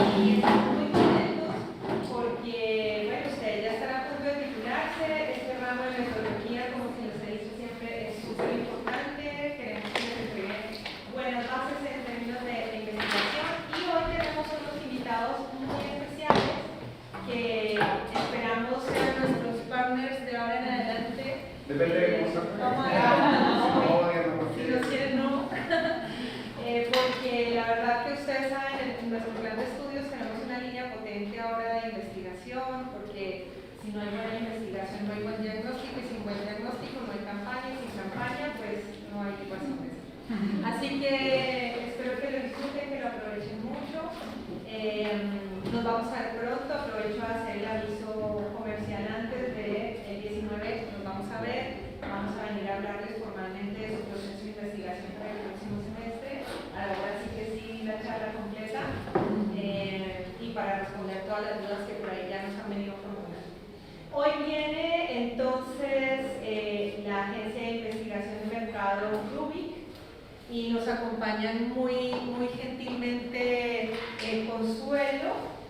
y estamos muy contentos porque, bueno, usted ya estará a punto de titularse. Este ramo de metodología, como se les he dicho siempre, es súper importante. Queremos que les entreguen buenas bases en términos de investigación, y hoy tenemos unos invitados muy especiales que esperamos sean nuestros partners de ahora en adelante. Depende de cómo se Vamos a si lo quieren, no. Porque la verdad que ustedes saben, en nuestro plan de estudios tenemos una línea potente ahora de investigación, porque si no hay buena investigación no hay buen diagnóstico, y sin buen diagnóstico no hay campaña, y sin campaña pues no hay ecuaciones. Así que espero que lo disfruten, que lo aprovechen mucho. Nos vamos a ver pronto. Aprovecho a hacer el aviso comercial antes del 19. Nos vamos a ver. Vamos a venir a hablarles formalmente de su proceso de investigación para el próximo semestre. Ahora sí que sí, la charla completa. Y para responder todas las dudas que por ahí ya nos han venido formulando. Hoy viene entonces la Agencia de Investigación de Mercado Rubik, y nos acompañan muy gentilmente Consuelo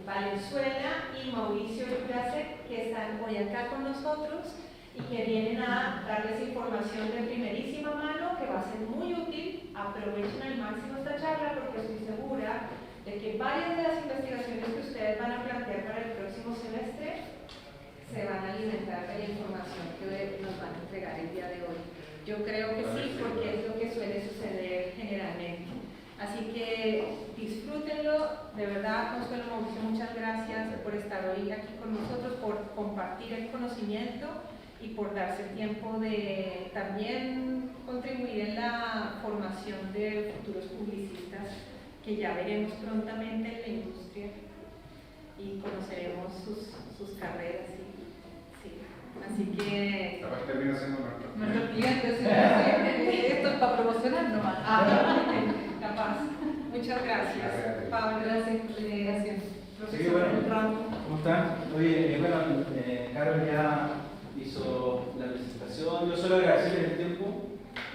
Valenzuela y Mauricio Jurasek, que están hoy acá con nosotros y que vienen a darles información de primerísima mano que va a ser muy útil. Aprovechen al máximo esta charla porque estoy segura de que varias de las investigaciones que ustedes van a plantear para el próximo semestre se van a alimentar de la información que nos van a entregar el día de hoy. Yo creo que sí, porque es lo que suele suceder generalmente. Así que disfrútenlo, de verdad. Consuelo, Mauricio, muchas gracias por estar hoy aquí con nosotros, por compartir el conocimiento y por darse el tiempo de también contribuir en la formación de futuros publicistas que ya veremos prontamente en la industria y conoceremos sus carreras. Así que... Capaz termina siendo nuestros clientes, esto es para promocionar nomás. Capaz. Muchas gracias. Pablo, gracias por la invitación. Sí, bueno, ¿cómo están? Oye, bueno, Carol ya hizo la presentación. Yo solo agradecerles el tiempo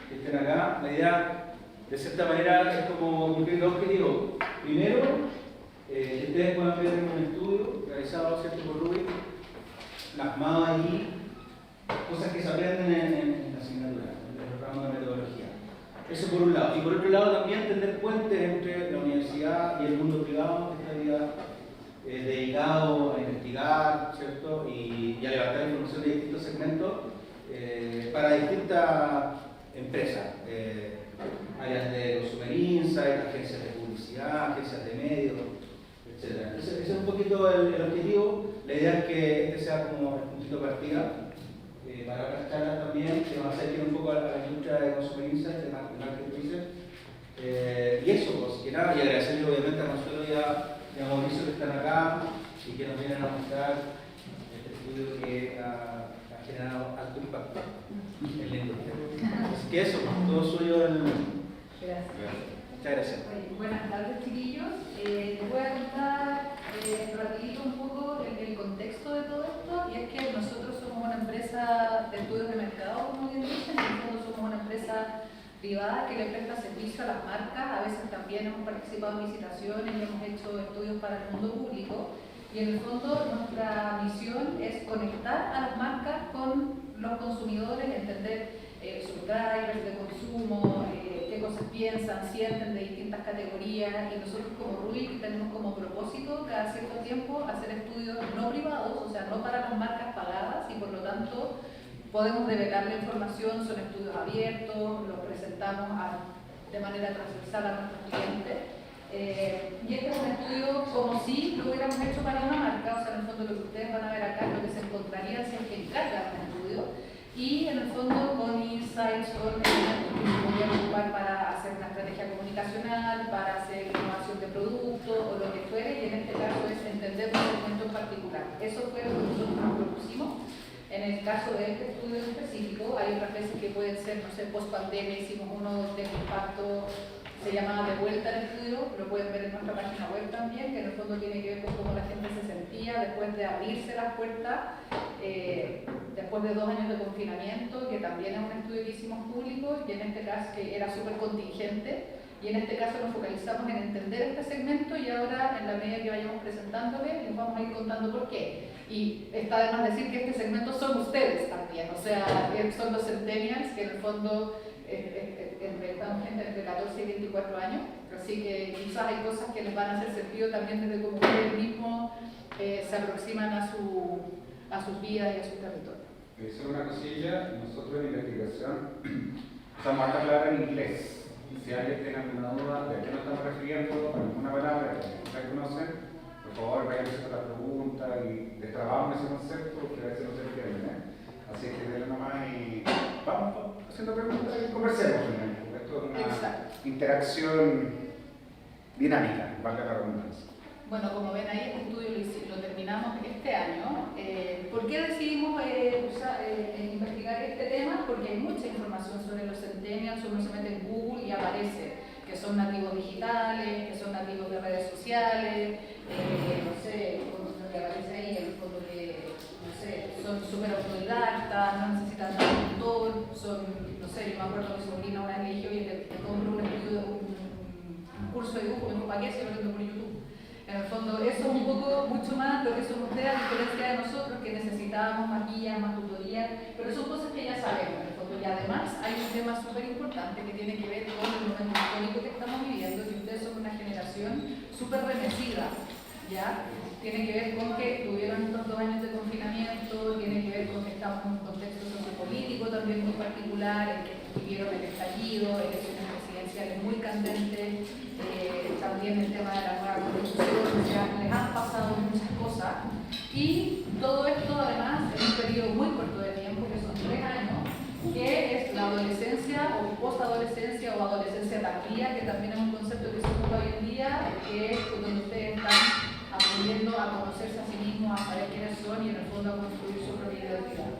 que estén acá. La idea, de cierta manera, es como cumplir dos objetivos. Primero, que ustedes puedan ver un estudio realizado, ¿cierto?, por Rubik, plasmado ahí, cosas que se aprenden en la asignatura, en el ramo de metodología. Eso por un lado. Y por otro lado también tender puentes entre la universidad y el mundo privado, que estaría dedicado a investigar, ¿cierto?, y a levantar información de distintos segmentos para distintas empresas, áreas de consumer insight, agencias de publicidad, agencias de medios, etc. Entonces, ese es un poquito el objetivo. La idea es que este sea como el puntito de partida para otras charlas también, que nos acerquen un poco a la industria de consumer insight, de marketing research. Y eso, pues, que nada, y agradecerle obviamente a Consuelo y a Mauricio que están acá y que nos vienen a mostrar este estudio que ha generado alto impacto en la industria. Así que eso, pues, todo suyo. Gracias. Muchas gracias. Buenas tardes, chiquillos. Les voy a contar rapidito un poco el contexto de todo esto, y es que nosotros somos una empresa de estudios de mercado, como bien dicen. En el fondo somos una empresa privada que le presta servicio a las marcas. A veces también hemos participado en licitaciones y hemos hecho estudios para el mundo público, y en el fondo nuestra misión es conectar a las marcas con los consumidores, entender sus drivers de consumo, qué cosas piensan, sienten de distintas categorías, y nosotros como Rubik tenemos como propósito cada cierto tiempo hacer estudios no privados, o sea, no para las marcas pagadas, y por lo tanto podemos develar la información. Son estudios abiertos, los presentamos de manera transversal a nuestros clientes. Y este es un estudio como si lo hubiéramos hecho para una marca, o sea, en el fondo lo que ustedes van a ver acá es lo que se encontraría si es que encargan un estudio, y en el fondo con insights, con elementos que se podrían ocupar para hacer una estrategia comunicacional, para hacer innovación de producto o lo que fuere, y en este caso es entender un segmento en particular. Eso fue lo que nosotros nos propusimos. En el caso de este estudio en específico, hay otras veces que pueden ser, no sé, post pandemia, hicimos uno de impacto, se llama De Vuelta al Estudio, lo pueden ver en nuestra página web también, que en el fondo tiene que ver con cómo la gente se sentía después de abrirse las puertas, después de 2 años de confinamiento, que también es un estudio que hicimos público, y en este caso que era súper contingente. Y en este caso nos focalizamos en entender este segmento y ahora en la medida que vayamos presentándole les vamos a ir contando por qué. Y está además decir que este segmento son ustedes también, o sea, son los centennials que en el fondo estamos entre 14 y 24 años, así que quizás hay cosas que les van a hacer sentido también desde cómo ustedes mismos se aproximan a sus vidas y a su territorio. Solo una cosilla, nosotros en investigación usamos harta palabra en inglés. Si alguien tiene alguna duda de a qué nos estamos refiriendo, alguna palabra que ustedes conocen, por favor vayan haciendo la pregunta y destrabamos ese concepto porque a veces no se entiende. Así que denle nomás y vamos haciendo preguntas y conversemos. Esto es una interacción dinámica, valga la redundancia. Bueno, como ven ahí, este estudio lo terminamos este año. ¿Por qué decidimos investigar este tema? Porque hay mucha información sobre los centennials, uno se mete en Google y aparece que son nativos digitales, que son nativos de redes sociales, no sé, como que aparece ahí en el fondo que, no sé, son súper autodidactas, no necesitan un tutor, son, no sé, yo me acuerdo que mi sobrina una vez me dijo, oye, te compro un curso de dibujo, me dijo, ¿para qué? Si lo vendo por YouTube. En el fondo, eso es un poco, mucho más lo que somos ustedes, a diferencia de nosotros, que necesitábamos más guías, más tutoría, pero son cosas que ya sabemos, en el fondo. Y además, hay un tema súper importante que tiene que ver con el momento histórico que estamos viviendo, que ustedes son una generación súper remecida, ¿ya? Tiene que ver con que tuvieron estos 2 años de confinamiento, tiene que ver con que estamos en un contexto sociopolítico también muy particular, en que vivieron el estallido, elecciones presidenciales muy candentes, también el tema de la nueva constitución, o sea, les han pasado muchas cosas y todo esto además en un periodo muy corto de tiempo, que son 3 años, que es la adolescencia o posadolescencia o adolescencia tardía, que también es un concepto que se ocupa hoy en día, que es donde ustedes están aprendiendo a conocerse a sí mismos, a saber quiénes son y en el fondo a construir su propia identidad.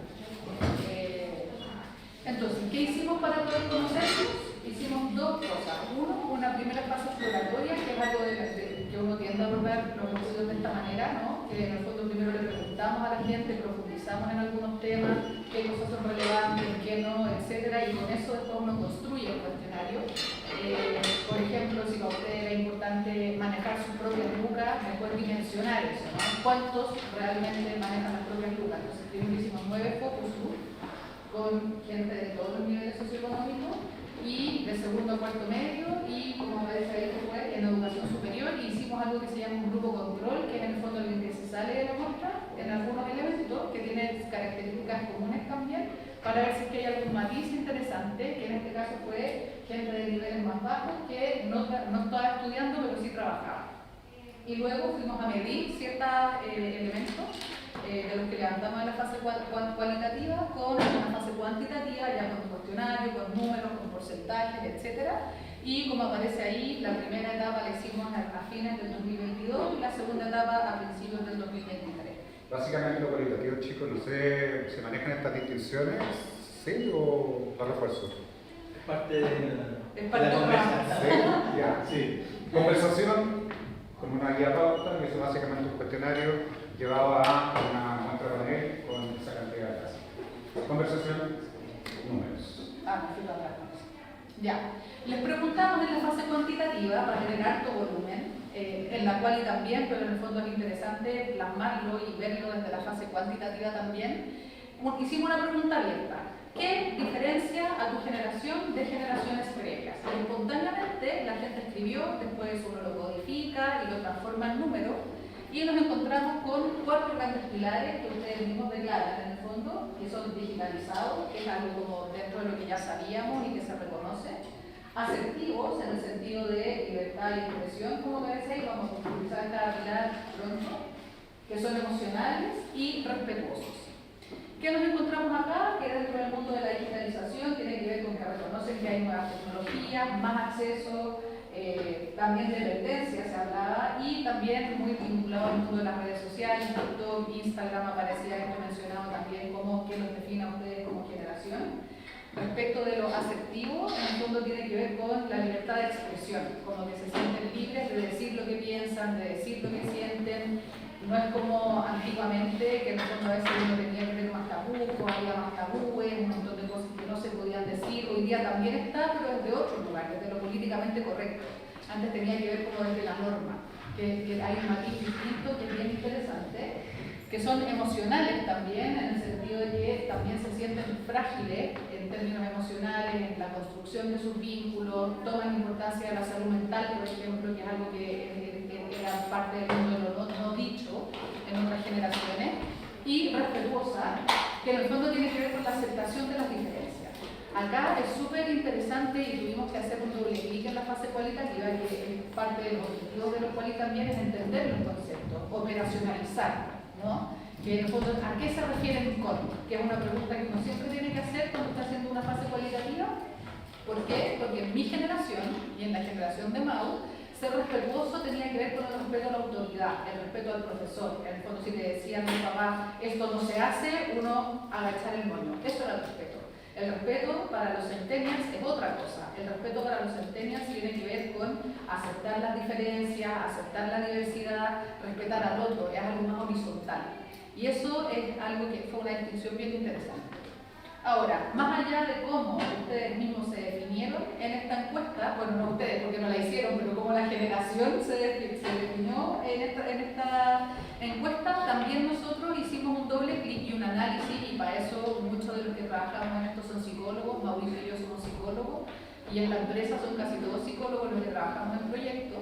Entonces, ¿qué hicimos para poder conocernos? Hicimos 2 cosas. Uno, una primera fase exploratoria, que es algo que uno tiende a abordar los estudios de esta manera, ¿no? Que en el fondo primero le preguntamos a la gente, profundizamos en algunos temas, qué cosas son relevantes, qué no, etcétera, y con eso después uno construye un cuestionario. Por ejemplo, si para usted era importante manejar sus propias lucas, mejor dimensionar eso, ¿no? ¿Cuántos realmente manejan las propias lucas? Entonces, primero hicimos 9 focus group con gente de todos los niveles socioeconómicos y de segundo a cuarto medio y como aparece ahí después en educación superior y hicimos algo que se llama un grupo control, que es en el fondo el que se sale de la muestra en algunos elementos que tienen características comunes también para ver si es que hay algún matiz interesante, que en este caso fue gente de niveles más bajos que no estaba estudiando pero sí trabajaba. Y luego fuimos a medir ciertos elementos de los que levantamos en la fase cualitativa con una fase cuantitativa, ya con cuestionario, con números, con porcentajes, etc. Y como aparece ahí, la primera etapa la hicimos a fines del 2022 y la segunda etapa a principios del 2023. Básicamente lo cualitativo, chicos, no sé, ¿se manejan estas distinciones? ¿Sí o la refuerzo? Es parte de la conversación. ¿Sí? Ya. Sí. Conversación con una guía pauta, que es básicamente un cuestionario llevado a una muestra panel con esa cantidad de casos. Conversación, números. Me fui para atrás. Ya. Les preguntamos en la fase cuantitativa para tener alto volumen, en la cual y también, pero en el fondo es interesante plasmarlo y verlo desde la fase cuantitativa también. Hicimos una pregunta abierta. ¿Qué diferencia a tu generación de generaciones previas? Y espontáneamente la gente escribió, después uno lo codifica y lo transforma en números y nos encontramos con 4 grandes pilares que ustedes mismos declaran en el fondo, que son digitalizados, que es algo como dentro de lo que ya sabíamos y que se reconoce, asertivos en el sentido de libertad y expresión, como parece ahí, vamos a utilizar cada pilar pronto, que son emocionales y respetuosos. ¿Qué nos encontramos acá? Que dentro del mundo de la digitalización tiene que ver con que reconocen que hay nuevas tecnologías, más acceso, también dependencia se hablaba y también muy vinculado al mundo de las redes sociales, TikTok, Instagram, aparecía esto mencionado también como que los define a ustedes como generación. Respecto de lo asertivo, en el fondo tiene que ver con la libertad de expresión, como que se sienten libres de decir lo que piensan, de decir lo que sienten. No es como antiguamente, que en el fondo a veces uno tenía que tener más tabúes, había más tabúes, un montón de cosas que no se podían decir. Hoy día también está, pero desde otro lugar, desde lo político políticamente correcto. Antes tenía que ver como desde la norma, que hay un matiz distinto que es bien interesante, que son emocionales también, en el sentido de que también se sienten frágiles en términos emocionales, en la construcción de sus vínculos, toman importancia de la salud mental, por ejemplo, que es algo que era parte del mundo de lo no dicho en otras generaciones, y respetuosa, que en el fondo tiene que ver con la aceptación de las diferencias. Acá es súper interesante y tuvimos que hacer un doble clic en la fase cualitativa, que es parte de los objetivos de los cuales también es entender los conceptos, operacionalizar, ¿no? Que en el fondo, ¿a qué se refieren con? Que es una pregunta que uno siempre tiene que hacer cuando está haciendo una fase cualitativa. ¿Por qué? Porque en mi generación y en la generación de Mau, ser respetuoso tenía que ver con el respeto a la autoridad, el respeto al profesor. En el fondo, si le decían a mi papá, esto no se hace, uno agachar el moño. Eso era el respeto. El respeto para los centennials es otra cosa. El respeto para los centennials tiene que ver con aceptar las diferencias, aceptar la diversidad, respetar al otro, es algo más horizontal. Y eso es algo que fue una distinción bien interesante. Ahora, más allá de cómo ustedes mismos se definieron en esta encuesta, bueno, no ustedes porque no la hicieron, pero cómo la generación se definió en esta encuesta, también nosotros hicimos un doble clic y un análisis, y para eso muchos de los que trabajamos en esto son psicólogos. Mauricio y yo somos psicólogos, y en la empresa son casi todos psicólogos los que trabajamos en proyectos.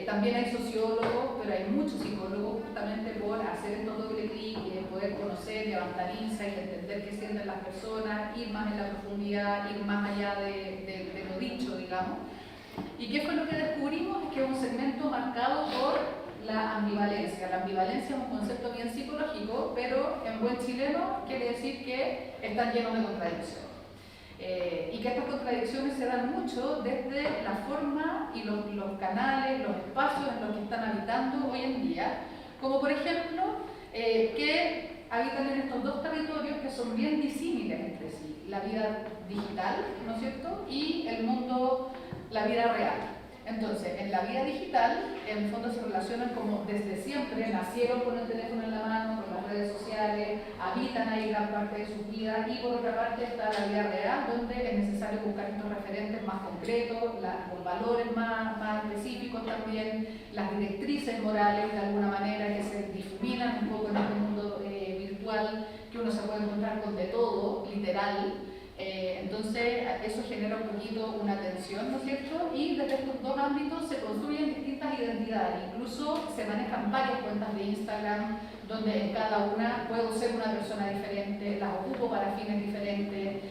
También hay sociólogos, pero hay muchos psicólogos justamente por hacer estos doble clic y poder conocer, levantar insights, entender qué sienten las personas, ir más en la profundidad, ir más allá de lo dicho, digamos. ¿Y qué fue lo que descubrimos? Es que es un segmento marcado por la ambivalencia. La ambivalencia es un concepto bien psicológico, pero en buen chileno quiere decir que están llenos de contradicciones. Y que estas contradicciones se dan mucho desde la forma y los canales, los espacios en los que están habitando hoy en día, como por ejemplo que habitan en estos dos territorios que son bien disímiles entre sí, la vida digital, ¿no es cierto?, y el mundo, la vida real. Entonces, en la vida digital, en el fondo se relacionan como desde siempre, nacieron con el teléfono en la mano, con las redes sociales, habitan ahí gran parte de sus vidas, y por otra parte está la vida real, donde es necesario buscar estos referentes más concretos, los valores más específicos también, las directrices morales de alguna manera que se difuminan un poco en este mundo virtual, que uno se puede encontrar con de todo, literal. Entonces, eso genera un poquito una tensión, ¿no es cierto? Y desde estos dos ámbitos se construyen distintas identidades. Incluso se manejan varias cuentas de Instagram, donde en cada una puedo ser una persona diferente, las ocupo para fines diferentes.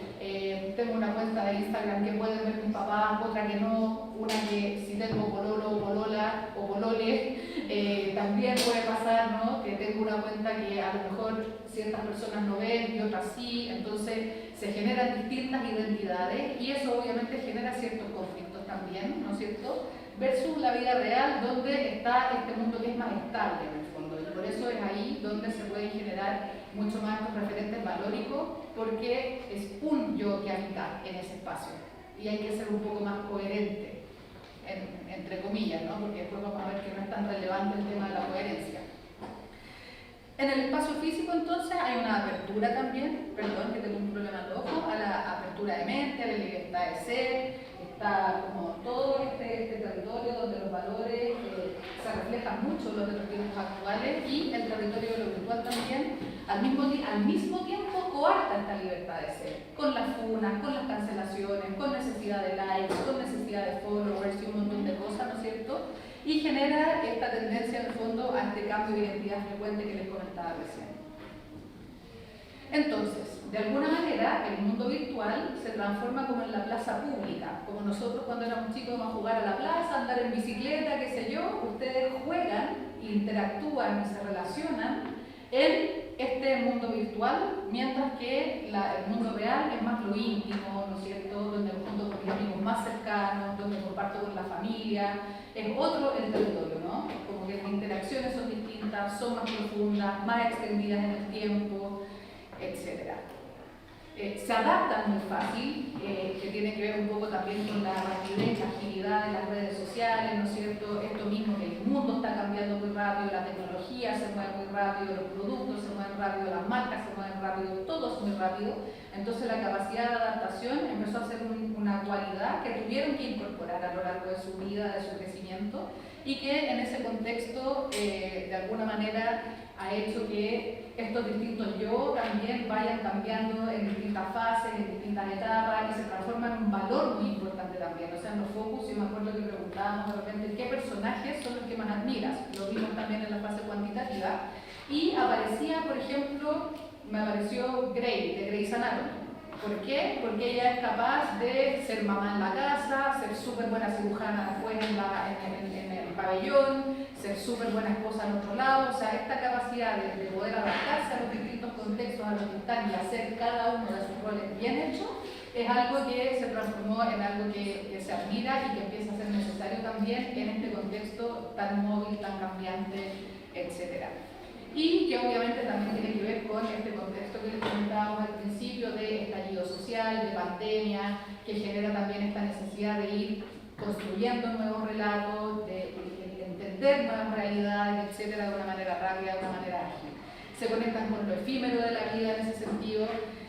Tengo una cuenta de Instagram que pueden ver mis papás, otra que no, una que si tengo pololo, polola o polole, también puede pasar, ¿no?, que tengo una cuenta que a lo mejor ciertas personas no ven y otras sí. Entonces se generan distintas identidades y eso obviamente genera ciertos conflictos también, ¿no es cierto?, versus la vida real, donde está este mundo que es más estable en el fondo, y por eso es ahí donde se pueden generar mucho más estos referentes valóricos, porque es un yo que habita en ese espacio y hay que ser un poco más coherente, entre comillas, ¿no?, porque después vamos a ver que no es tan relevante el tema de la coherencia. En el espacio físico, entonces, hay una apertura también, perdón que tengo un problema en el ojo, a la apertura de mente, a la libertad de ser. Está como todo este territorio donde los valores se reflejan mucho en los de los tiempos actuales, y el territorio de lo virtual también, al mismo tiempo coarta esta libertad de ser, con las funas, con las cancelaciones, con necesidad de likes, con necesidad de followers y un montón de cosas, ¿no es cierto?, y genera esta tendencia en el fondo a este cambio de identidad frecuente que les comentaba recién. Entonces, de alguna manera, el mundo virtual se transforma como en la plaza pública, como nosotros cuando éramos chicos íbamos a jugar a la plaza, andar en bicicleta, qué sé yo. Ustedes juegan, interactúan y se relacionan en este mundo virtual, mientras que el mundo real es más lo íntimo, ¿no es cierto?, donde el mundo con mis amigos más cercanos, donde comparto con la familia, es otro el territorio, ¿no? Como que las interacciones son distintas, son más profundas, más extendidas en el tiempo, etc. Se adaptan muy fácil, que tiene que ver un poco también con la rapidez, la agilidad actualidad de las redes sociales, ¿no es cierto? Esto mismo, que el mundo está cambiando muy rápido, la tecnología se mueve muy rápido, los productos se mueven rápido, las marcas se mueven rápido, todo es muy rápido. Entonces la capacidad de adaptación empezó a ser una cualidad que tuvieron que incorporar a lo largo de su vida, de su crecimiento, y que en ese contexto de alguna manera ha hecho que estos distintos yo también vayan cambiando en distintas fases, en distintas etapas, y se transforman en un valor muy importante también. O sea, en los focus, yo me acuerdo que preguntábamos de repente qué personajes son los que más admiras. Lo vimos también en la fase cuantitativa, y aparecía, por ejemplo, me apareció Grey, de Grey's Anatomy. ¿Por qué? Porque ella es capaz de ser mamá en la casa, ser súper buena cirujana después en el pabellón, ser súper buena esposa en otro lado. O sea, esta capacidad de poder adaptarse a los distintos contextos a los que están y hacer cada uno de sus roles bien hechos, es algo que se transformó en algo que se admira y que empieza a ser necesario también en este contexto tan móvil, tan cambiante, etc. Y que obviamente también tiene que ver con este contexto que les comentábamos al principio de estallido social, de pandemia, que genera también esta necesidad de ir construyendo nuevos relatos, de entender nuevas realidades, etcétera, de una manera rápida, de una manera ágil. Se conectan con lo efímero de la vida en ese sentido,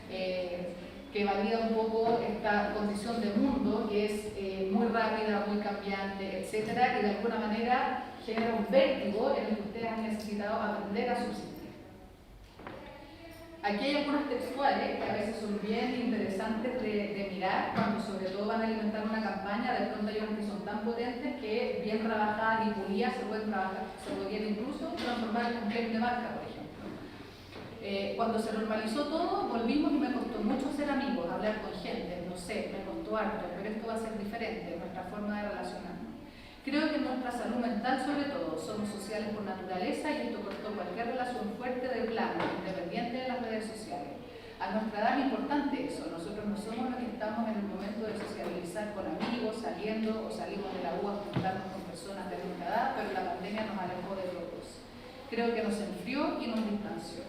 que valida un poco esta condición de mundo que es muy rápida, muy cambiante, etcétera, y de alguna manera genera un vértigo en el que ustedes han necesitado aprender a subsistir. Aquí hay algunos textuales que a veces son bien interesantes de mirar cuando sobre todo van a alimentar una campaña. De pronto hay unos que son tan potentes que bien trabajadas y pulidas se podrían incluso transformar en un claim de marca, por ejemplo. Cuando se normalizó todo, volvimos y me costó mucho ser amigos, hablar con gente, no sé, me costó harto, pero esto va a ser diferente, nuestra forma de relacionarnos. Creo que en nuestra salud mental, sobre todo, somos sociales por naturaleza y esto cortó cualquier relación fuerte de plano, independiente de las redes sociales. A nuestra edad es importante eso, nosotros no somos los que estamos en el momento de sociabilizar con amigos, saliendo o salimos de la U a juntarnos con personas de nuestra edad, pero la pandemia nos alejó de todos. Creo que nos enfrió y nos distanció.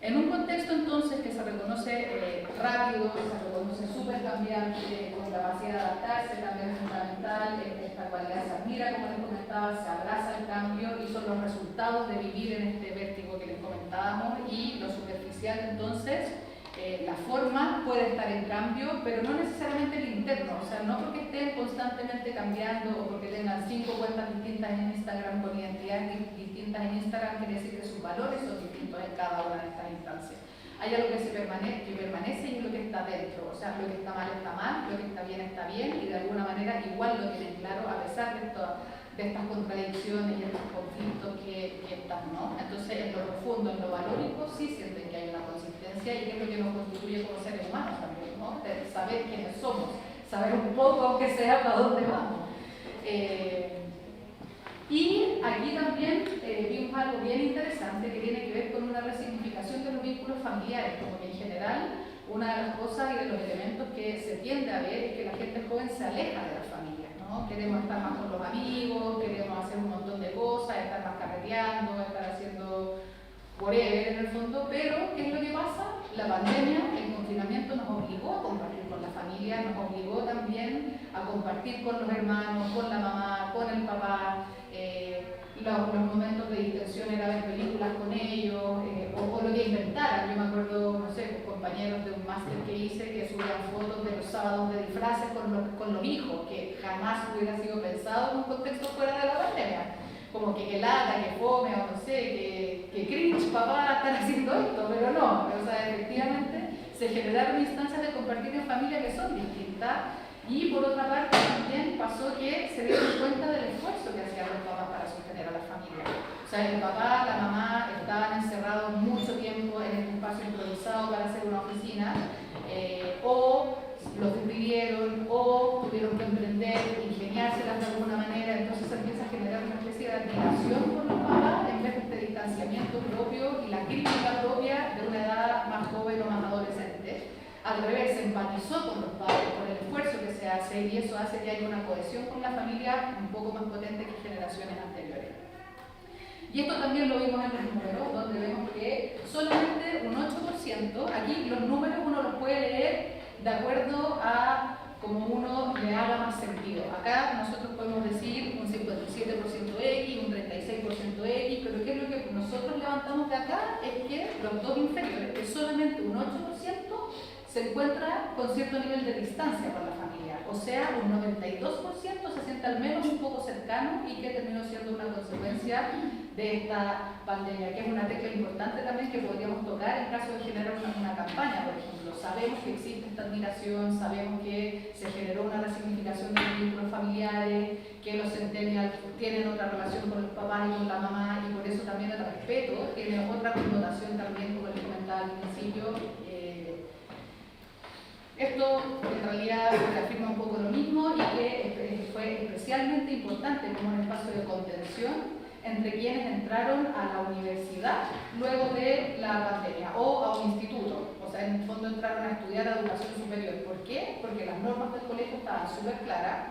En un contexto entonces que se reconoce rápido, se reconoce súper cambiante, con capacidad de adaptarse, también es fundamental, esta cualidad se admira, como les comentaba, se abraza el cambio y son los resultados de vivir en este vértigo que les comentábamos. Y lo superficial entonces, la forma puede estar en cambio, pero no necesariamente el interno, o sea, no porque estén constantemente cambiando o porque tengan 5 cuentas distintas en Instagram con identidades distintas en Instagram, quiere decir que sus valores son distintos en cada una de estas instancias. Hay algo que permanece y es lo que está dentro, o sea, lo que está mal, lo que está bien y de alguna manera igual lo tienen claro a pesar de estas contradicciones y estos conflictos que están, ¿no? Entonces, en lo profundo, en lo valórico, sí sienten que hay una consistencia y que es lo que nos constituye como seres humanos también, ¿no? De saber quiénes somos, saber un poco, aunque sea, para dónde vamos. Y aquí también vimos algo bien interesante que tiene que ver con una resignificación de los vínculos familiares, como que en general una de las cosas y de los elementos que se tiende a ver es que la gente joven se aleja de las familias, ¿no? Queremos estar más con los amigos, queremos hacer un montón de cosas, estar más carreteando, estar haciendo whatever en el fondo, pero ¿qué es lo que pasa? La pandemia, el confinamiento nos obligó a compartir con la familia, nos obligó también a compartir con los hermanos, con la mamá, con el papá. Los momentos de distensión era ver películas con ellos o lo que inventaran. Yo me acuerdo, no sé, pues, compañeros de un máster que hice que subían fotos de los sábados de disfraces con los hijos, que jamás hubiera sido pensado en un contexto fuera de la pandemia. Como que lata, que fome, o no sé, que cringe, papá, están haciendo esto, pero no. O sea, efectivamente se generaron instancias de compartir en familia que son distintas. Y por otra parte también pasó que se dieron cuenta del esfuerzo que hacían los papás para sostener a la familia. O sea, el papá, la mamá estaban encerrados mucho tiempo en un espacio improvisado para hacer una oficina, o los despidieron, o tuvieron que emprender, ingeniárselas de alguna manera. Entonces se empieza a generar una especie de admiración por los papás en vez de este distanciamiento propio y la crítica propia de una edad más joven o más adolescente. Al revés, se empatizó con los padres, con el esfuerzo que se hace, y eso hace que haya una cohesión con la familia un poco más potente que generaciones anteriores. Y esto también lo vimos en los números, donde vemos que solamente un 8%, aquí los números uno los puede leer de acuerdo a como uno le haga más sentido. Acá nosotros podemos decir un 57% X, un 36% X, pero ¿qué es lo que nosotros levantamos de acá? Es que los dos inferiores, que solamente un 8% se encuentra con cierto nivel de distancia con la familia, o sea, un 92% se siente al menos un poco cercano y que terminó siendo una consecuencia de esta pandemia, que es una tecla importante también que podríamos tocar en caso de generar una campaña, por ejemplo. Sabemos que existe esta admiración, sabemos que se generó una resignificación de los vínculos familiares, que los centennials tienen otra relación con los papás y con la mamá, y por eso también el respeto tiene otra connotación también, como les comentaba al principio. Esto en realidad reafirma un poco lo mismo y que fue especialmente importante como un espacio de contención entre quienes entraron a la universidad luego de la pandemia o a un instituto. O sea, en el fondo entraron a estudiar educación superior. ¿Por qué? Porque las normas del colegio estaban súper claras,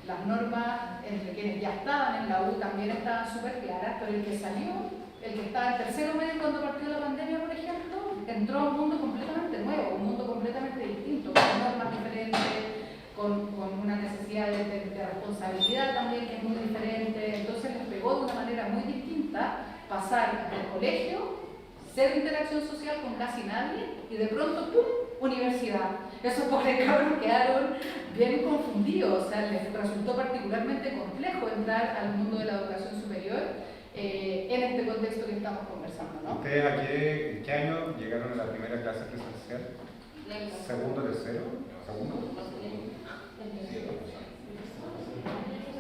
las normas entre quienes ya estaban en la U también estaban súper claras, pero el que salió, el que estaba en tercero medio cuando partió la pandemia, por ejemplo, entró a un mundo completamente nuevo, un mundo completamente distinto, con normas diferentes, con una necesidad de responsabilidad también que es muy diferente. Entonces les pegó de una manera muy distinta pasar del colegio, cero interacción social con casi nadie, y de pronto, ¡pum!, universidad. Esos pobres cabros quedaron bien confundidos, o sea, les resultó particularmente complejo entrar al mundo de la educación superior en este contexto que estamos conversando, ¿no? ¿Ustedes en qué año llegaron a la primera clase presencial? ¿Segundo, tercero? ¿Segundo?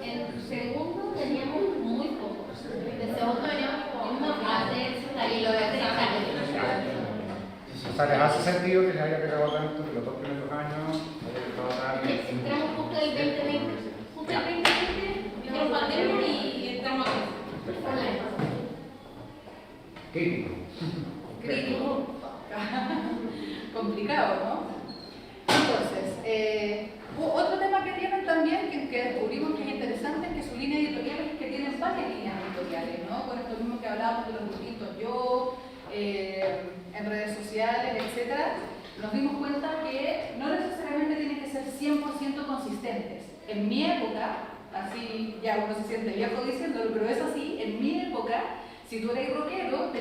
En segundo teníamos muy poco. De segundo teníamos como una clase y lo de O sea, ¿les hace sentido que les haya pegado tanto que los dos primeros años entramos justo el 2020, justo el 2020, vino la pandemia y entramos a online. crítico? Crítico. Complicado, ¿no? Entonces, otro tema que tienen también, que descubrimos que es interesante, es que su línea editorial es que tienen varias líneas editoriales, ¿no? Con esto mismo que hablábamos de los distintos yo, en redes sociales, etc. Nos dimos cuenta que no necesariamente tienen que ser 100% consistentes. En mi época, así ya uno se siente viejo diciéndolo, pero es así, en mi época, si tú eres rockero,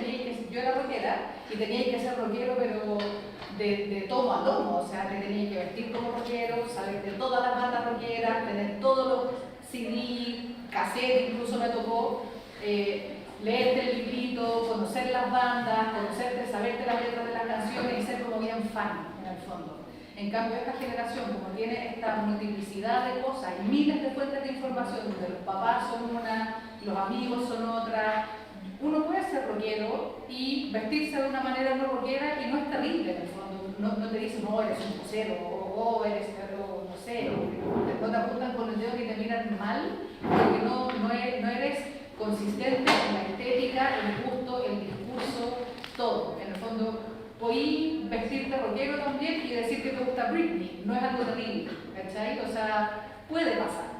yo era rockera y teníais que ser rockero, pero de tomo a lomo, o sea, te tenías que vestir como rockero, saber de todas las bandas rockeras, tener todos los CD, cassette, incluso me tocó leerte el librito, conocer las bandas, conocerte, saberte las letras de las canciones y ser como bien fan, en el fondo. En cambio, esta generación, como tiene esta multiplicidad de cosas y miles de fuentes de información, donde los papás son una, los amigos son otra, uno puede ser rockero y vestirse de una manera no rockera y no es terrible en el fondo. No te dicen, no, eres un posero, o eres, no sé, no te apuntan con el dedo ni te miran mal, porque no eres consistente en la estética, el gusto, el discurso, todo. En el fondo, podí vestirte rockero también y decir que te gusta Britney, no es algo terrible, ¿cachai? O sea, puede pasar.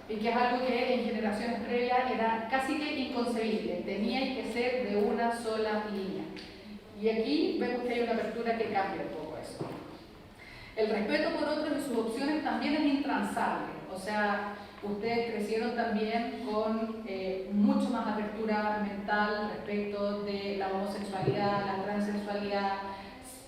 Y que es algo que en generaciones previas era casi que inconcebible, tenía que ser de una sola línea. Y aquí vemos que hay una apertura que cambia un poco eso. El respeto por otros y sus opciones también es intransable, o sea, ustedes crecieron también con mucho más apertura mental respecto de la homosexualidad, la transexualidad,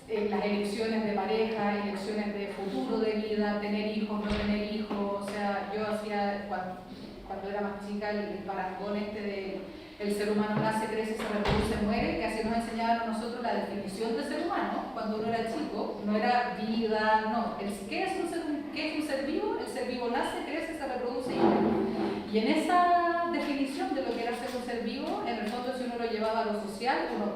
las elecciones de pareja, elecciones de futuro de vida, tener hijos, no tener hijos. O sea, yo hacía, cuando era más chica, el parangón de el ser humano nace, crece, se reproduce, muere, que así nos enseñaban a nosotros la definición de ser humano cuando uno era chico, no era vida, no. ¿Qué es un ser vivo? El ser vivo nace, crece, se reproduce y muere. Y en esa definición de lo que era ser un ser vivo, en el fondo, si uno lo llevaba a lo social, uno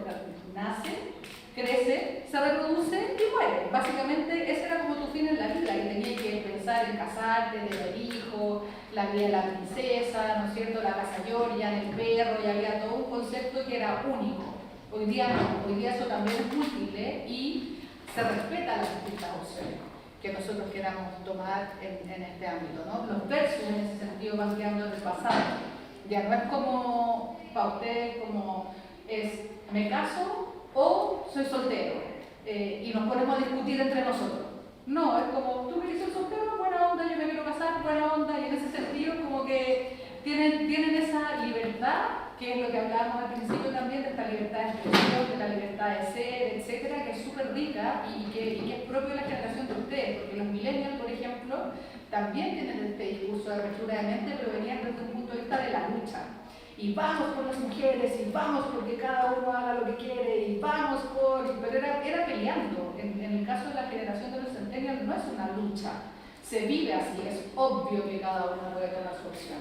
nace, crece, se reproduce y muere. Básicamente ese era como tu fin en la vida y tenías que pensar en casarte, tener hijos, la vida de la princesa, ¿no es cierto?, la casa Georgia, el perro, y había todo un concepto que era único. Hoy día no, hoy día eso también es múltiple y se respeta las distintas opciones que nosotros queramos tomar en este ámbito, ¿no? Los versos en ese sentido van quedando del pasado. Ya no es como para ustedes como es me caso o soy soltero y nos ponemos a discutir entre nosotros. No, es como, tú querés ser soltero, buena onda, yo me quiero casar, buena onda, y en ese sentido como que tienen esa libertad, que es lo que hablábamos al principio también, de esta libertad de expresión, de la libertad de ser, etcétera, que es súper rica y que es propio de la generación de ustedes, porque los millennials, por ejemplo, también tienen este discurso de apertura de mente, pero venían desde un punto de vista de la lucha. Y vamos por las mujeres, y vamos porque cada uno haga lo que quiere, y vamos por... Pero era peleando. En el caso de la generación de los centennials no es una lucha, se vive así, es obvio que cada uno puede tomar su opción.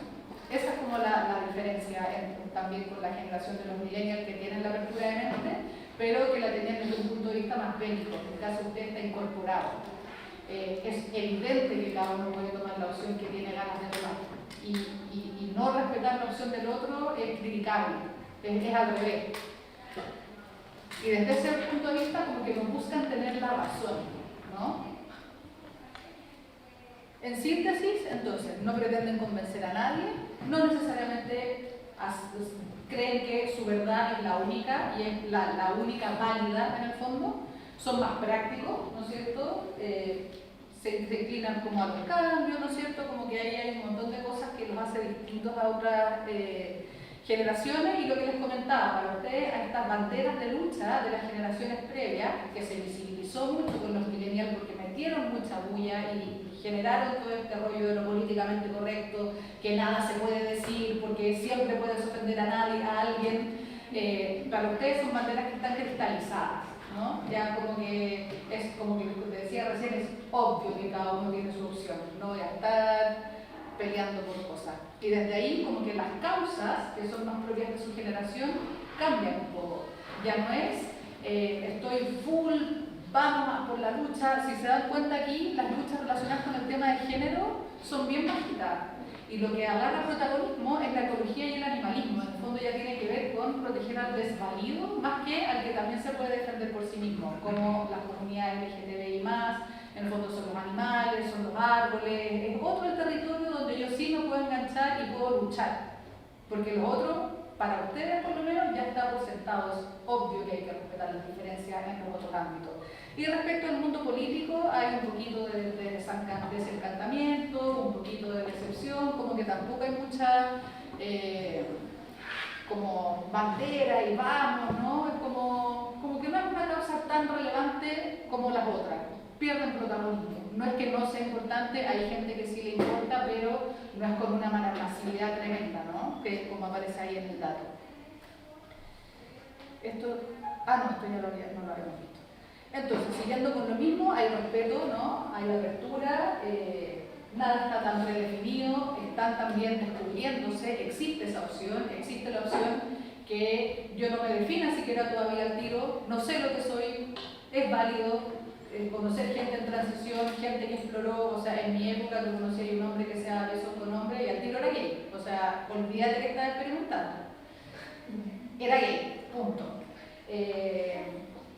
Esa es como la diferencia también con la generación de los millennials que tienen la apertura de mente, pero que la tenían desde un punto de vista más bélico. En el caso de usted está incorporado. Es evidente que cada uno puede tomar la opción que tiene ganas de tomar. Y no respetar la opción del otro es criticable, es al revés. Y desde ese punto de vista como que nos buscan tener la razón, ¿no? En síntesis, entonces, no pretenden convencer a nadie, no necesariamente creen que su verdad es la única y es la única válida en el fondo, son más prácticos, ¿no es cierto? Se inclinan como a los cambios, ¿no es cierto? Como que ahí hay un montón de cosas que los hace distintos a otras generaciones, y lo que les comentaba, para ustedes, a estas banderas de lucha de las generaciones previas, que se visibilizó mucho con los millennials porque metieron mucha bulla y generaron todo este rollo de lo políticamente correcto, que nada se puede decir porque siempre puedes ofender a nadie, a alguien. Para ustedes son banderas que están cristalizadas, ¿no? Ya como que es como que te decía recién, es obvio que cada uno tiene su opción, no voy a estar peleando por cosas. Y desde ahí como que las causas, que son más propias de su generación, cambian un poco. Ya no es estoy full, vamos por la lucha. Si se dan cuenta aquí, las luchas relacionadas con el tema de género son bien bajitas. Y lo que agarra protagonismo es la ecología y el animalismo. En el fondo ya tiene que ver con proteger al desvalido, más que al que también se puede defender por sí mismo, como las comunidades LGTBI+, en el fondo son los animales, son los árboles, es otro el territorio donde yo sí me puedo enganchar y puedo luchar. Porque los otros, para ustedes por lo menos, ya está por sentado, es obvio que hay que respetar las diferencias en los otros ámbitos. Y respecto al mundo político, hay un poquito de desencantamiento, un poquito de decepción, como que tampoco hay mucha como bandera y vamos, ¿no? Es como que no es una causa tan relevante como las otras, pierden protagonismo. No es que no sea importante, hay gente que sí le importa, pero no es con una masividad tremenda, ¿no? Que es como aparece ahí en el dato. Esto ya no lo habíamos visto. Entonces, siguiendo con lo mismo, hay respeto, ¿no? Hay apertura, nada está tan predefinido, están también descubriéndose, existe esa opción, existe la opción que yo no me defina siquiera todavía al tiro, no sé lo que soy, es válido conocer gente en transición, gente que exploró, o sea, en mi época yo conocí a un hombre que sea beso con hombre y al tiro era gay, o sea, olvídate que estaba experimentando, era gay, punto.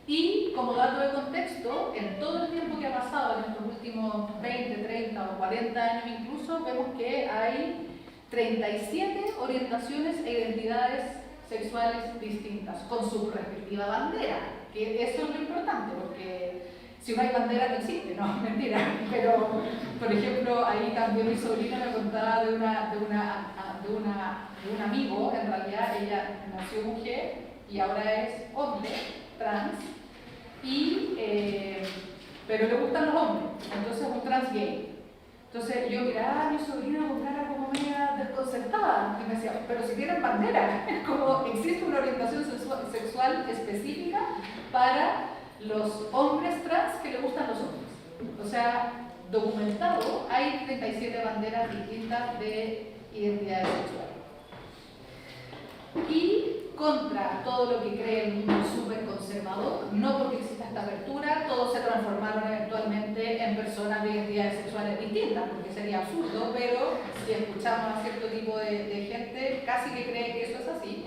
Y como dato de contexto, en todo el tiempo que ha pasado, en estos últimos 20, 30 o 40 años incluso, vemos que hay 37 orientaciones e identidades sexuales distintas, con su respectiva bandera, que eso es lo importante, porque si no hay bandera no existe, no, mentira, pero por ejemplo, ahí también mi sobrina me contaba de un amigo, en realidad ella nació mujer y ahora es hombre, trans, pero le gustan los hombres, entonces es un trans gay. Entonces yo miraba a mi sobrina con cara como media desconcertada y me decía, pero si tienen bandera, es como existe una orientación sexual específica para los hombres trans que le gustan los hombres. O sea, documentado, hay 37 banderas distintas de identidades sexuales. Y contra todo lo que cree el mundo súper conservador, no porque exista esta apertura, todos se transformaron eventualmente en personas de identidades sexuales distintas, porque sería absurdo, pero si escuchamos a cierto tipo de gente, casi que cree que eso es así.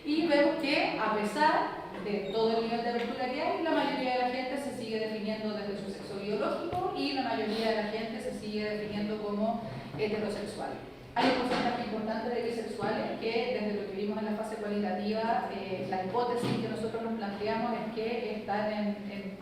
Y vemos que, a pesar de todo el nivel de apertura que hay, la mayoría de la gente se sigue definiendo desde su sexo biológico y la mayoría de la gente se sigue definiendo como heterosexual. Hay un porcentaje importante de bisexuales que, desde lo que vimos en la fase cualitativa, la hipótesis que nosotros nos planteamos es que están en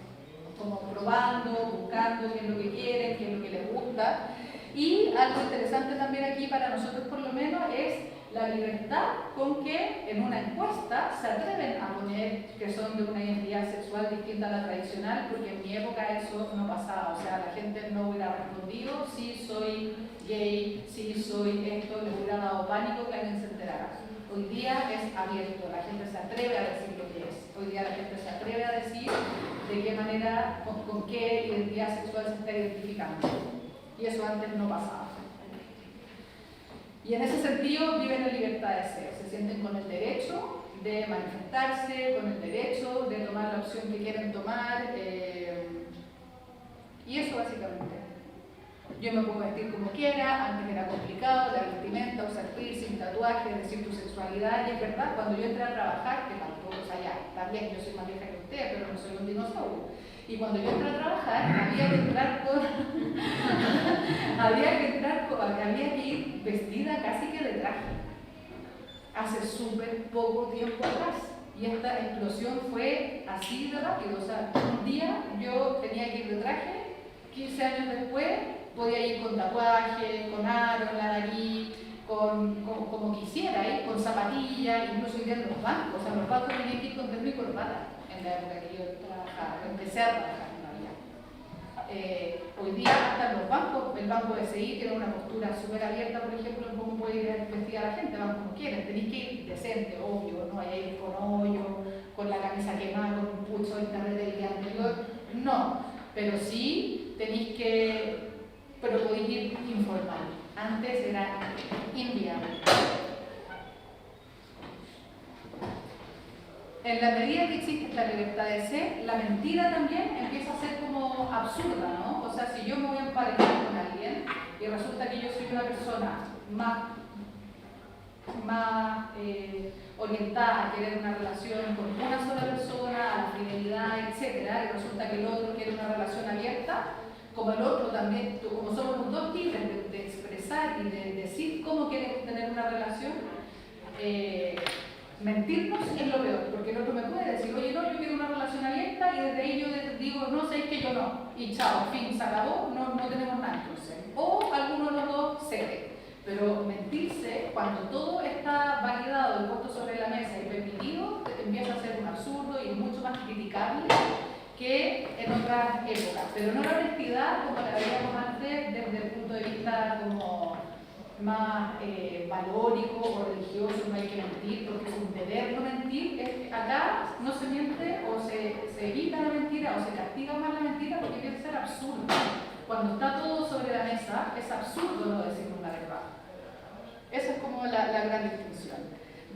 como probando, buscando qué es lo que quieren, qué es lo que les gusta. Y algo interesante también aquí para nosotros por lo menos es la libertad con que en una encuesta se atreven a poner que son de una identidad sexual distinta a la tradicional, porque en mi época eso no pasaba, o sea, la gente no hubiera respondido sí soy gay, sí soy esto, le hubiera dado pánico que alguien se enterara. Hoy día es abierto, la gente se atreve a decir lo que es, hoy día la gente se atreve a decir de qué manera, con qué identidad sexual se está identificando, y eso antes no pasaba. Y en ese sentido viven en libertad de ser, se sienten con el derecho de manifestarse, con el derecho de tomar la opción que quieren tomar, y eso básicamente. Yo me puedo vestir como quiera, antes era complicado, la vestimenta, usar piercing, tatuajes, decir tu sexualidad, y es verdad, cuando yo entré a trabajar, que tampoco, o sea, ya, también yo soy más vieja que usted, pero no soy un dinosaurio. Y cuando yo entré a trabajar, había que ir vestida casi que de traje. Hace súper poco tiempo atrás. Y esta explosión fue así de rápido. O sea, un día yo tenía que ir de traje, 15 años después podía ir con tatuaje, con aro en la nariz, como quisiera, con zapatillas, incluso ir en los bancos. O sea, los bancos tenían que ir con terno y corbata en la época que yo trabajaba, empecé a trabajar en realidad. Hoy día hasta en los bancos, el banco SI tiene una postura súper abierta, por ejemplo, en cómo puede ir vestida la gente, van como quieren, tenéis que ir decente, obvio, no vaya a ir con hoyo, con la camisa quemada, con un pulso de internet del día anterior, no, pero sí tenéis que, pero podéis ir informal, antes era inviable. En la medida que existe esta libertad de ser, la mentira también empieza a ser como absurda, ¿no? O sea, si yo me voy a emparejar con alguien y resulta que yo soy una persona más orientada a querer una relación con una sola persona, a la fidelidad, etcétera, y resulta que el otro quiere una relación abierta, como el otro también, como somos los dos libres de expresar y de decir cómo queremos tener una relación, mentirnos es lo peor, porque el otro me puede decir, oye, no, yo quiero una relación abierta, y desde ahí yo digo, no, sé que yo no, y chao, fin, se acabó, no tenemos nada entonces. O alguno de los dos cede. Pero mentirse, cuando todo está validado y puesto sobre la mesa y permitido, empieza a ser un absurdo y mucho más criticable que en otras épocas. Pero no la honestidad como la veíamos antes desde el punto de vista como más valórico o religioso, no hay que mentir porque es un deber no mentir. Acá no se miente o se evita la mentira o se castiga más la mentira porque tiene que ser absurdo. Cuando está todo sobre la mesa, es absurdo no decir una verdad. Esa es como la gran distinción.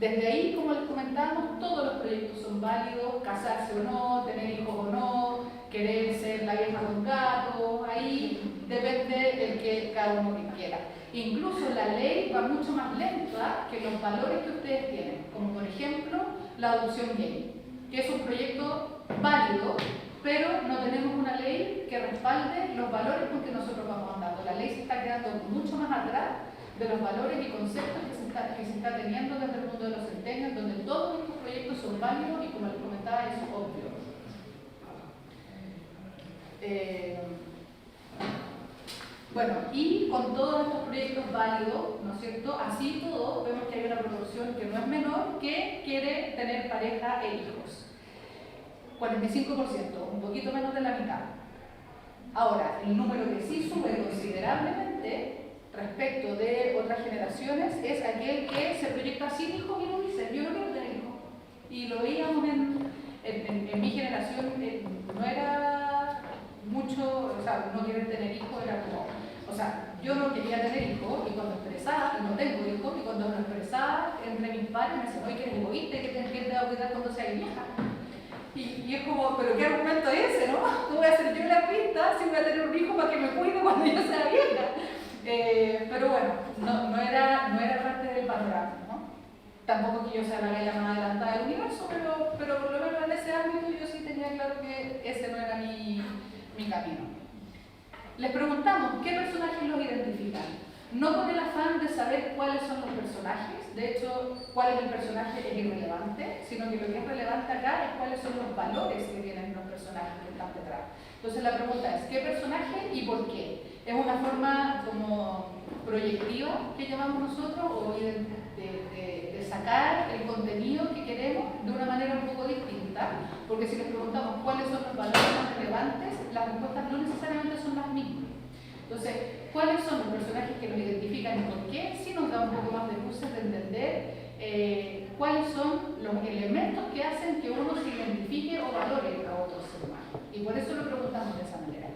Desde ahí, como les comentábamos, todos los proyectos son válidos, casarse o no, tener hijos o no, querer ser la vieja con gato, ahí depende el que cada uno quiera. Incluso la ley va mucho más lenta que los valores que ustedes tienen, como por ejemplo la adopción gay, que es un proyecto válido, pero no tenemos una ley que respalde los valores con que nosotros vamos andando. La ley se está quedando mucho más atrás de los valores y conceptos que se está teniendo desde el mundo de los centenios, donde todos estos proyectos son válidos y, como les comentaba, es obvio. Bueno, y con todos estos proyectos válidos, ¿no es cierto? Así todo, vemos que hay una proporción que no es menor que quiere tener pareja e hijos. 45%, un poquito menos de la mitad. Ahora, el número que sí sube considerablemente respecto de otras generaciones es aquel que se proyecta sin hijos y lo dice, yo no quiero tener hijos. Y lo veíamos en mi generación, no era mucho, o sea, no querer tener hijos era como, o sea, yo no quería tener hijos y cuando expresaba, y no tengo hijos, y cuando lo expresaba entre mis padres me decían, oye, que eres egoísta, que te va a cuidar cuando seas vieja. Y es como, pero ¿qué argumento es ese, no? No voy a ser yo la pista si voy a tener un hijo para que me cuide cuando yo sea vieja. Pero bueno, no era parte del panorama, ¿no? Tampoco que yo sea la galla más adelantada del universo, pero por lo menos en ese ámbito yo sí tenía claro que ese no era mi camino. Les preguntamos, ¿qué personajes los identifican? No con el afán de saber cuáles son los personajes, De hecho, cuál es el personaje es irrelevante, sino que lo que es relevante acá es cuáles son los valores que tienen los personajes que están detrás. Entonces la pregunta es, ¿qué personaje y por qué? Es una forma como proyectiva que llamamos nosotros, o de sacar el contenido que queremos de una manera un poco distinta, porque si les preguntamos cuáles son los valores más relevantes, las respuestas no necesariamente son las mismas. Entonces, ¿cuáles son los personajes que nos identifican y por qué? Sí nos da un poco más de luces de entender cuáles son los elementos que hacen que uno se identifique o valore a otro ser humano. Y por eso lo preguntamos de esa manera.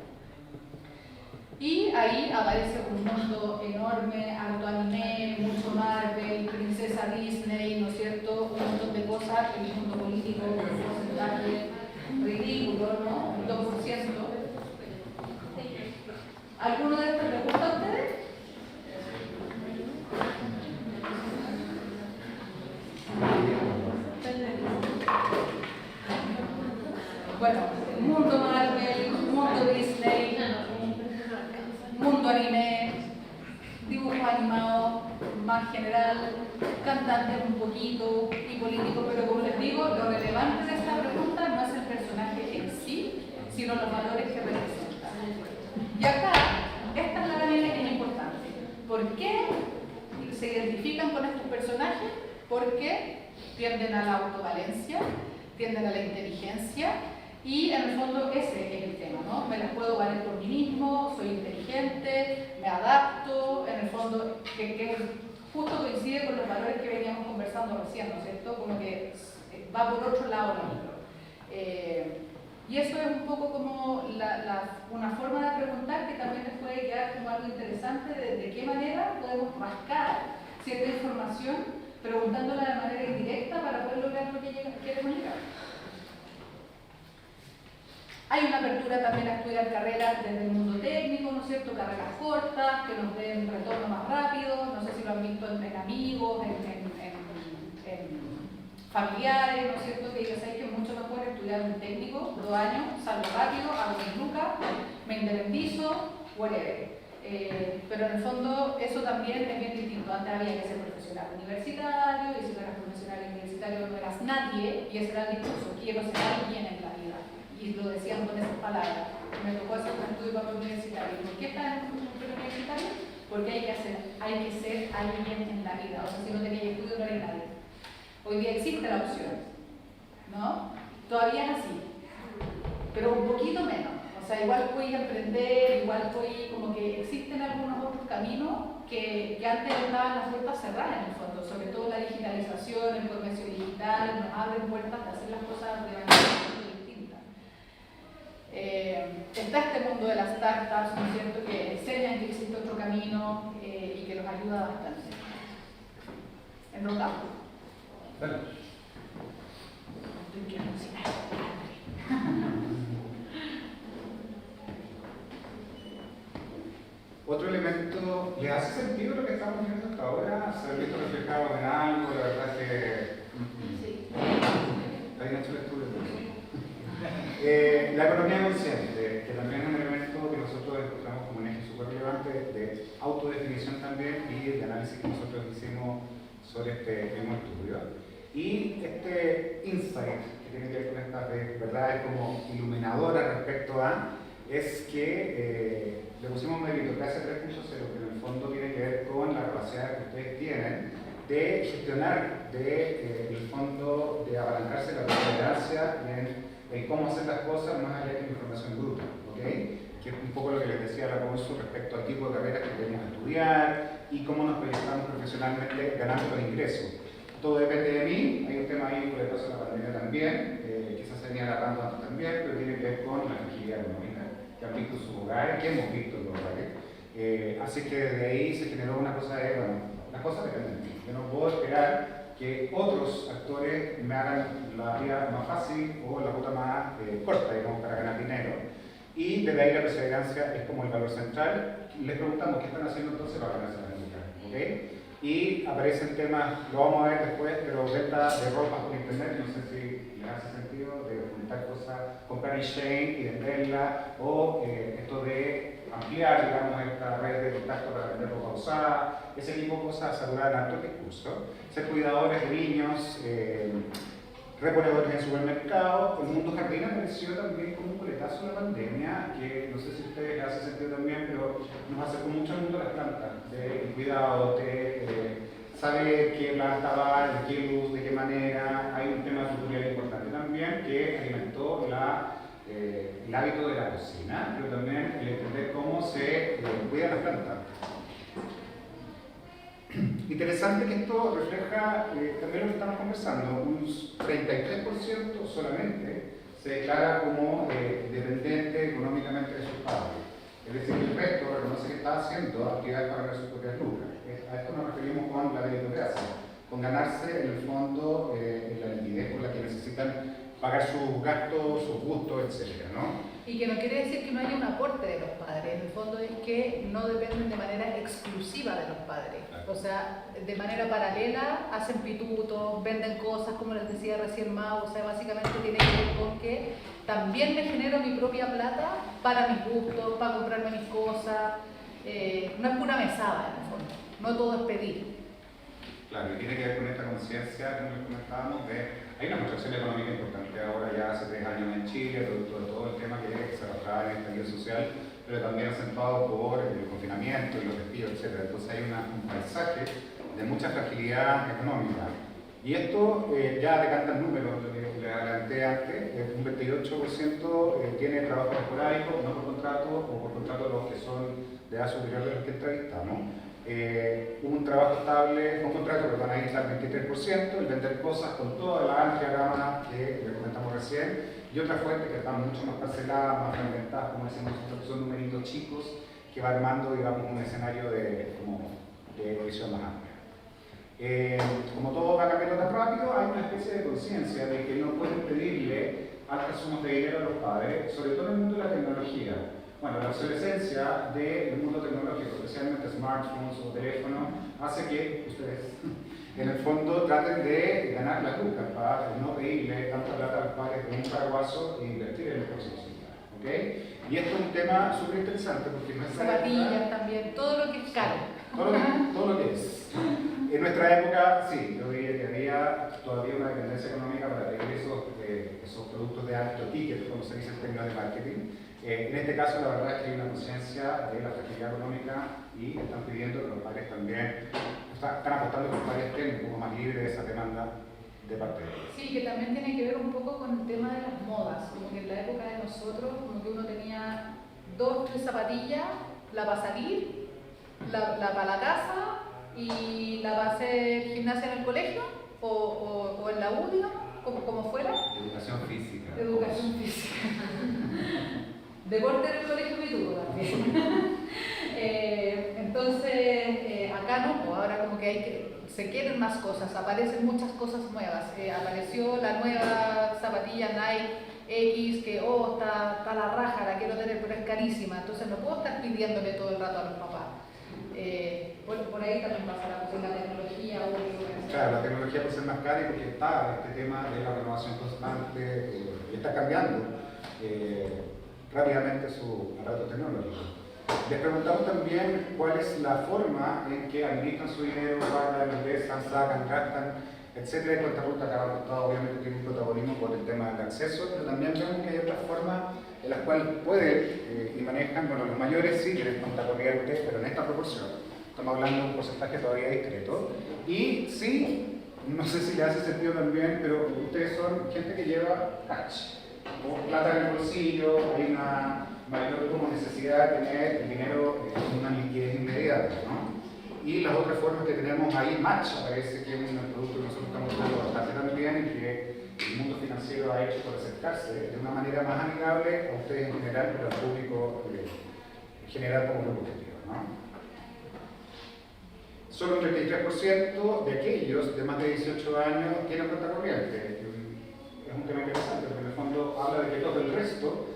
Y ahí aparece un mundo enorme, harto anime, mucho Marvel, princesa Disney, ¿no es cierto? Un montón de cosas, el mundo político, un porcentaje ridículo, ¿no? Un 2%. ¿Alguno de estos les gusta a ustedes? Bueno, mundo Marvel, mundo Disney, mundo anime, dibujos animados, más general, cantantes un poquito y políticos, pero como les digo, lo relevante de esta pregunta no es el personaje en sí, sino los valores que representa. Y acá, esta es la manera que es importante. ¿Por qué se identifican con estos personajes? Porque tienden a la autovalencia, tienden a la inteligencia, y en el fondo ese es el tema, ¿no? Me las puedo valer por mí mismo, soy inteligente, me adapto, en el fondo, que justo coincide con los valores que veníamos conversando recién, ¿no es cierto? Como que va por otro lado la micro. Y eso es un poco como una forma de preguntar que también les puede quedar como algo interesante de qué manera podemos rascar cierta información preguntándola de manera indirecta para poder lograr lo que queremos llegar. Hay una apertura también a estudiar carreras desde el mundo técnico, ¿no es cierto? Carreras cortas, que nos den retorno más rápido, no sé si lo han visto en amigos, en familiares, ¿no es cierto? Que ellos saben que es mucho mejor estudiar un técnico, 2 años, salgo rápido, hago 10 lucas, me independizo, whatever. Pero en el fondo eso también es bien distinto. Antes había que ser profesional universitario, y si no eras profesional universitario no eras nadie, y ese era el discurso, quiero ser alguien en la vida. Y lo decían con esas palabras. Me tocó hacer un estudio para universitario. ¿Por qué estás en un universitario? Porque hay que ser alguien en la vida. O sea, si no tenías estudio no eres nadie. Hoy día existe la opción, ¿no? Todavía es así, pero un poquito menos. O sea, igual puedes emprender, igual puedes, como que existen algunos otros caminos que antes estaban las puertas cerradas en el fondo, sobre todo la digitalización, el comercio digital, nos abren puertas de hacer las cosas de manera distinta. Está este mundo de las startups, ¿no es cierto?, que enseñan que existe otro camino y que los ayuda bastante. Enrocamos. Dale. Otro elemento, ¿le hace sentido lo que estamos viendo hasta ahora? ¿Se ha visto reflejado en algo? La verdad es que... Sí. Está bien hecho el estudio. La economía consciente, que también es un elemento que nosotros encontramos como un eje súper relevante de autodefinición también y de análisis que nosotros hicimos sobre este mismo estudio. Y este insight que tiene que ver con estas verdades como iluminadoras respecto a, es que le pusimos meritocracia 3.0, que en el fondo tiene que ver con la capacidad que ustedes tienen de gestionar, el fondo de apalancarse la perseverancia en cómo hacer las cosas más allá de la información bruta, ¿okay? Que es un poco lo que les decía la Consul respecto al tipo de carreras que queremos estudiar y cómo nos proyectamos profesionalmente ganando los ingresos. Todo depende de mí, hay un tema ahí por el caso de la pandemia también, quizás se venía agarrando antes también, pero tiene que ver con la fragilidad económica que han visto en sus hogares, que hemos visto en los hogares. Así que desde ahí se generó una cosa de, bueno, las cosas dependen de mí. Yo no puedo esperar que otros actores me hagan la vida más fácil o la ruta más corta, digamos, para ganar dinero. Y desde ahí la perseverancia es como el valor central. Les preguntamos qué están haciendo entonces para ganarse la vida, ¿ok? Y aparecen temas, lo vamos a ver después, pero venta de ropa por internet, no sé si les hace sentido, de juntar cosas, comprar en Shein y venderla, o esto de ampliar, digamos, esta red de contacto para vender ropa ese tipo de cosas saturaban harto el discurso. Ser cuidadores de niños, reponedores en supermercados. El mundo jardín apareció también como un coletazo de la pandemia, que no sé si a ustedes les hace sentido también, pero nos acercó mucho al mundo de las plantas, de cuidado, de saber qué planta va, de qué luz, de qué manera. Hay un tema tutorial importante también que alimentó el hábito de la cocina, pero también el entender cómo se cuida la planta. Interesante que esto refleja también lo que estamos conversando. Un 33% solamente se declara como dependiente económicamente de sus padres. Es decir, el resto reconoce que está haciendo actividades para ganar sus propias lucras. A esto nos referimos con la meritocracia, con ganarse en el fondo la liquidez por la que necesitan pagar sus gastos, sus gustos, etc., ¿no? Y que no quiere decir que no haya un aporte de los padres, en el fondo es que no dependen de manera exclusiva de los padres. O sea, de manera paralela hacen pitutos, venden cosas, como les decía recién Mau, o sea, básicamente tiene que ver con que también me genero mi propia plata para mis gustos, para comprarme mis cosas. No es pura mesada, en el fondo, no todo es pedir. Claro, y tiene que ver con esta conciencia, como les comentábamos, hay una contracción económica importante ahora ya hace 3 años en Chile, producto de todo el tema que se arrastraba en el estallido social, pero también acentuado por el confinamiento y los despidos, etc. Entonces hay un paisaje de mucha fragilidad económica. Y esto ya decanta el número, lo que les adelanté antes, un 28% tiene trabajo esporádico, no por contrato o por contrato los que son de edad superior de los que entrevistamos. Un trabajo estable, un contrato, perdón, ahí está el 23%, el vender cosas con toda la amplia gama que le comentamos recién, y otras fuentes que están mucho más parceladas, más fragmentadas, como decimos nosotros, que son numeritos chicos, que va armando, digamos, un escenario de visión más amplia. Como todo va cambiando tan rápido, hay una especie de conciencia de que no pueden pedirle altas sumas de dinero a los padres, sobre todo en el mundo de la tecnología. Bueno, la obsolescencia del mundo tecnológico, especialmente smartphones o teléfonos, hace que ustedes, en el fondo, traten de ganar las lucas para no pedirle tanta plata a los padres con un paraguaso e invertir en el próximo celular. ¿Okay? Y esto es un tema súper interesante porque no es Zapatillas también, todo lo que es caro. Todo lo que es. En nuestra época, sí, yo diría que había todavía una dependencia económica para pedir esos productos de alto ticket, como se dice en términos de marketing. En este caso, la verdad es que hay una conciencia de la fragilidad económica y están pidiendo que los padres también, están apostando que los padres estén un poco más libres de esa demanda de parte de ellos. Sí, que también tiene que ver un poco con el tema de las modas, como que en la época de nosotros, como que uno tenía 2, 3 zapatillas, la para salir, la para la casa y la para hacer gimnasia en el colegio o en la U, digamos, como fuera. Educación física. Educación física. Deporte en el colegio pitudo también. Entonces, acá no, pues ahora como que se quieren más cosas, aparecen muchas cosas nuevas. Apareció la nueva zapatilla Nike X que, está la raja, la quiero tener, pero es carísima, entonces no puedo estar pidiéndole todo el rato a los papás. Por ahí también pasa la cosa, la tecnología. Claro, la tecnología puede ser más cara y porque está este tema de la renovación constante, está cambiando rápidamente su aparato tecnológico. Les preguntamos también cuál es la forma en que administran su dinero, guardan, ingresan, sacan, gastan, etc. Y esta ruta cada costado obviamente tiene un protagonismo por el tema del acceso, pero también vemos que hay otras formas en las cuales pueden y manejan, bueno, los mayores sí tienen cuenta corriente, pero en esta proporción. Estamos hablando de un porcentaje todavía discreto. Y sí, no sé si le hace sentido también, pero ustedes son gente que lleva cash, o plata en el bolsillo, hay una mayor como necesidad de tener el dinero en una liquidez inmediata, ¿no? Y las otras formas que tenemos ahí, Match, parece que es un producto que nosotros estamos usando bastante también y que el mundo financiero ha hecho para acercarse de una manera más amigable a ustedes en general, pero al público en general como un objetivo, ¿no? Solo un 33% de aquellos de más de 18 años tienen cuenta corriente. Es un tema interesante porque en el fondo habla de que todo el resto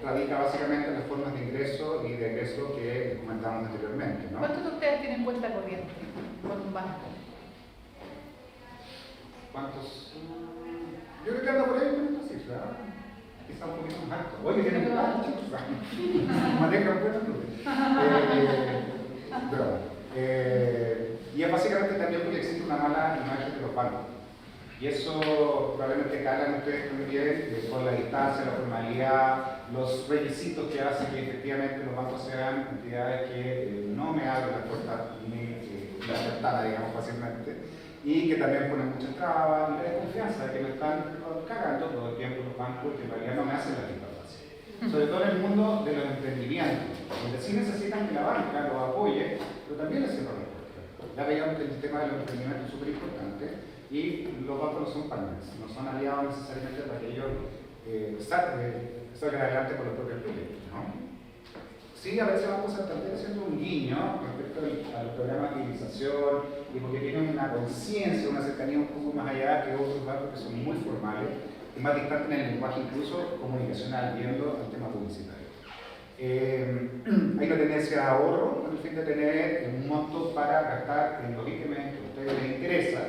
radica básicamente en las formas de ingreso y de egreso que comentábamos anteriormente, ¿no? ¿Cuántos de ustedes tienen cuenta corriente con un banco? ¿Cuántos? Yo creo que anda por ahí con esta cifra. Quizá un poquito más alto. Oye, tienen que chicos. Manejan buenas nubes. Broma. Y es básicamente también porque existe una mala imagen de los bancos. Y eso probablemente calan ustedes también con la distancia, la formalidad, los requisitos que hacen que efectivamente los bancos sean entidades que no me abren las puertas ni la ventana, digamos, fácilmente, y que también ponen muchas trabas y la desconfianza de que me están cagando todo el tiempo los bancos que en realidad no me hacen la vida fácil. Sobre todo en el mundo de los emprendimientos, donde sí necesitan que la banca los apoye, pero también les cierran las puertas. Ya veíamos que el tema de los emprendimientos es súper importante y los bancos no son partners, no son aliados necesariamente para que ellos salgan adelante con los propios proyectos, ¿no? Sí, a veces Banco Santander haciendo un guiño respecto al programa de utilización y porque tienen una conciencia, una cercanía un poco más allá que otros bancos que son muy formales y más distantes en el lenguaje incluso comunicacional, viendo el tema publicitario. Hay una tendencia a ahorro con el fin de tener un monto para gastar en los ítems que a ustedes les interesa,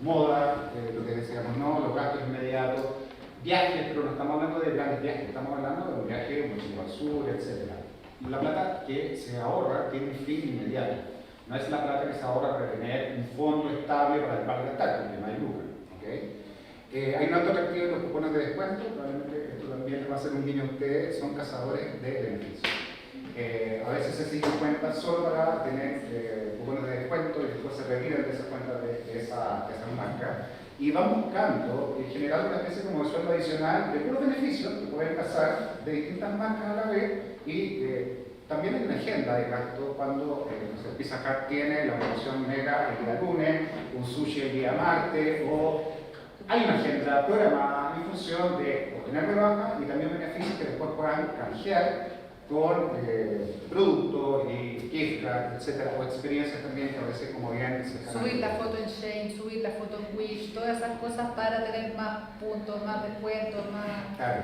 moda, lo que decíamos, no, los gastos inmediatos, viajes, pero no estamos hablando de grandes viajes, estamos hablando de un viaje mucho al sur, etc. La plata que se ahorra tiene un fin inmediato. No es la plata que se ahorra para tener un fondo estable para el pago de gastar, porque no hay lucro. ¿Okay? Hay un alto atractivo en los cupones de descuento, probablemente esto también va a ser un guiño a ustedes, son cazadores de beneficios. A veces se siguen cuentas solo para tener cupones de descuento y después se retiran de esas cuentas de esa marca y van buscando en general una especie como de sueldo adicional de puros beneficios que pueden cazar de distintas marcas a la vez y también hay una agenda de gasto cuando Pizza Hut tiene la promoción mega el día lunes, un sushi el día martes o hay una agenda programada en función de obtener rebajas y también beneficios que después puedan canjear con productos y gift cards, etcétera, o experiencias también que a veces como bien se subir la foto en Shane, subir la foto en Wish, todas esas cosas para tener más puntos, más descuentos, más... Claro.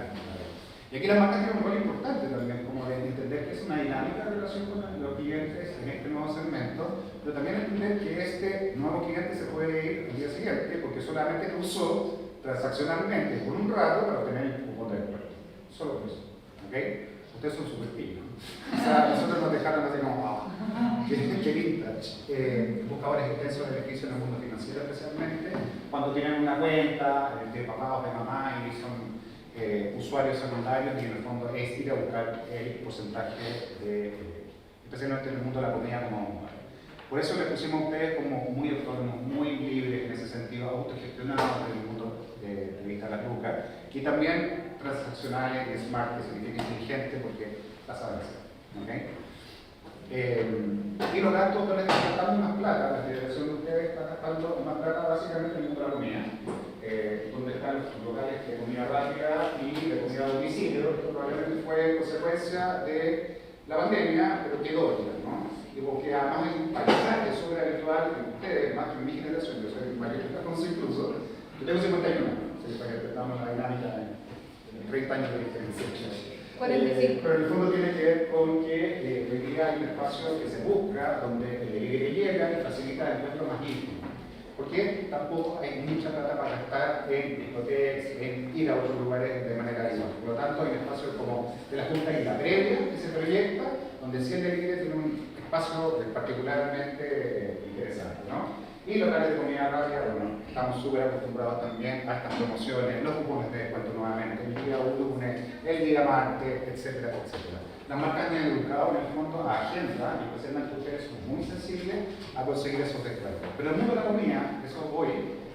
Y aquí las marcas tienen un rol importante también, como de entender que es una dinámica de relación con los clientes en este nuevo segmento, pero también entender que este nuevo cliente se puede ir el día siguiente porque solamente lo usó transaccionalmente por un rato para obtener el cupón de descuento. Solo por eso. ¿Okay? Ustedes son súper pillos. O sea, nosotros nos dejaron así como, qué vintage. Buscadores extensos de beneficio en el mundo financiero especialmente, cuando tienen una cuenta de papá o de mamá y son usuarios secundarios y en el fondo es ir a buscar el porcentaje, especialmente en el mundo de la comida como por eso les pusimos a ustedes como muy autónomos, muy libres en ese sentido, autogestionados en el mundo de vista de la lucas y también transaccionales, smart, que significa inteligente porque la saben hacer. ¿Okay? Y los gastos donde están gastando más plata, la federación de ustedes está gastando más plata básicamente en el mundo de la comida, donde están los locales de comida rápida y de comida a domicilio. Esto probablemente fue consecuencia de la pandemia, pero quedó, ¿no? Y porque además hay un paisaje sobre habitual en ustedes, más que en mi generación, yo soy mayor que incluso, yo tengo 51 años, para que estamos en la dinámica de 30 años de diferencia. 45. Pero en el fondo tiene que ver con que hoy día hay un espacio que se busca, donde el delivery llega y facilita el encuentro más íntimo. Porque tampoco hay mucha plata para gastar en discotecas, en ir a otros lugares de manera igual. Por lo tanto, hay un espacio como de la Junta y la previa que se proyecta, donde sí el delivery tiene un espacio particularmente interesante, ¿no? Y locales de comida rápida, bueno, estamos súper acostumbrados también a estas promociones, los cupones de descuento nuevamente, el día lunes, el día martes, etcétera, etcétera. Las marcas han educado en el fondo a agenda, y especialmente ustedes son muy sensibles a conseguir esos descuentos. Pero el mundo de la comida, eso hoy,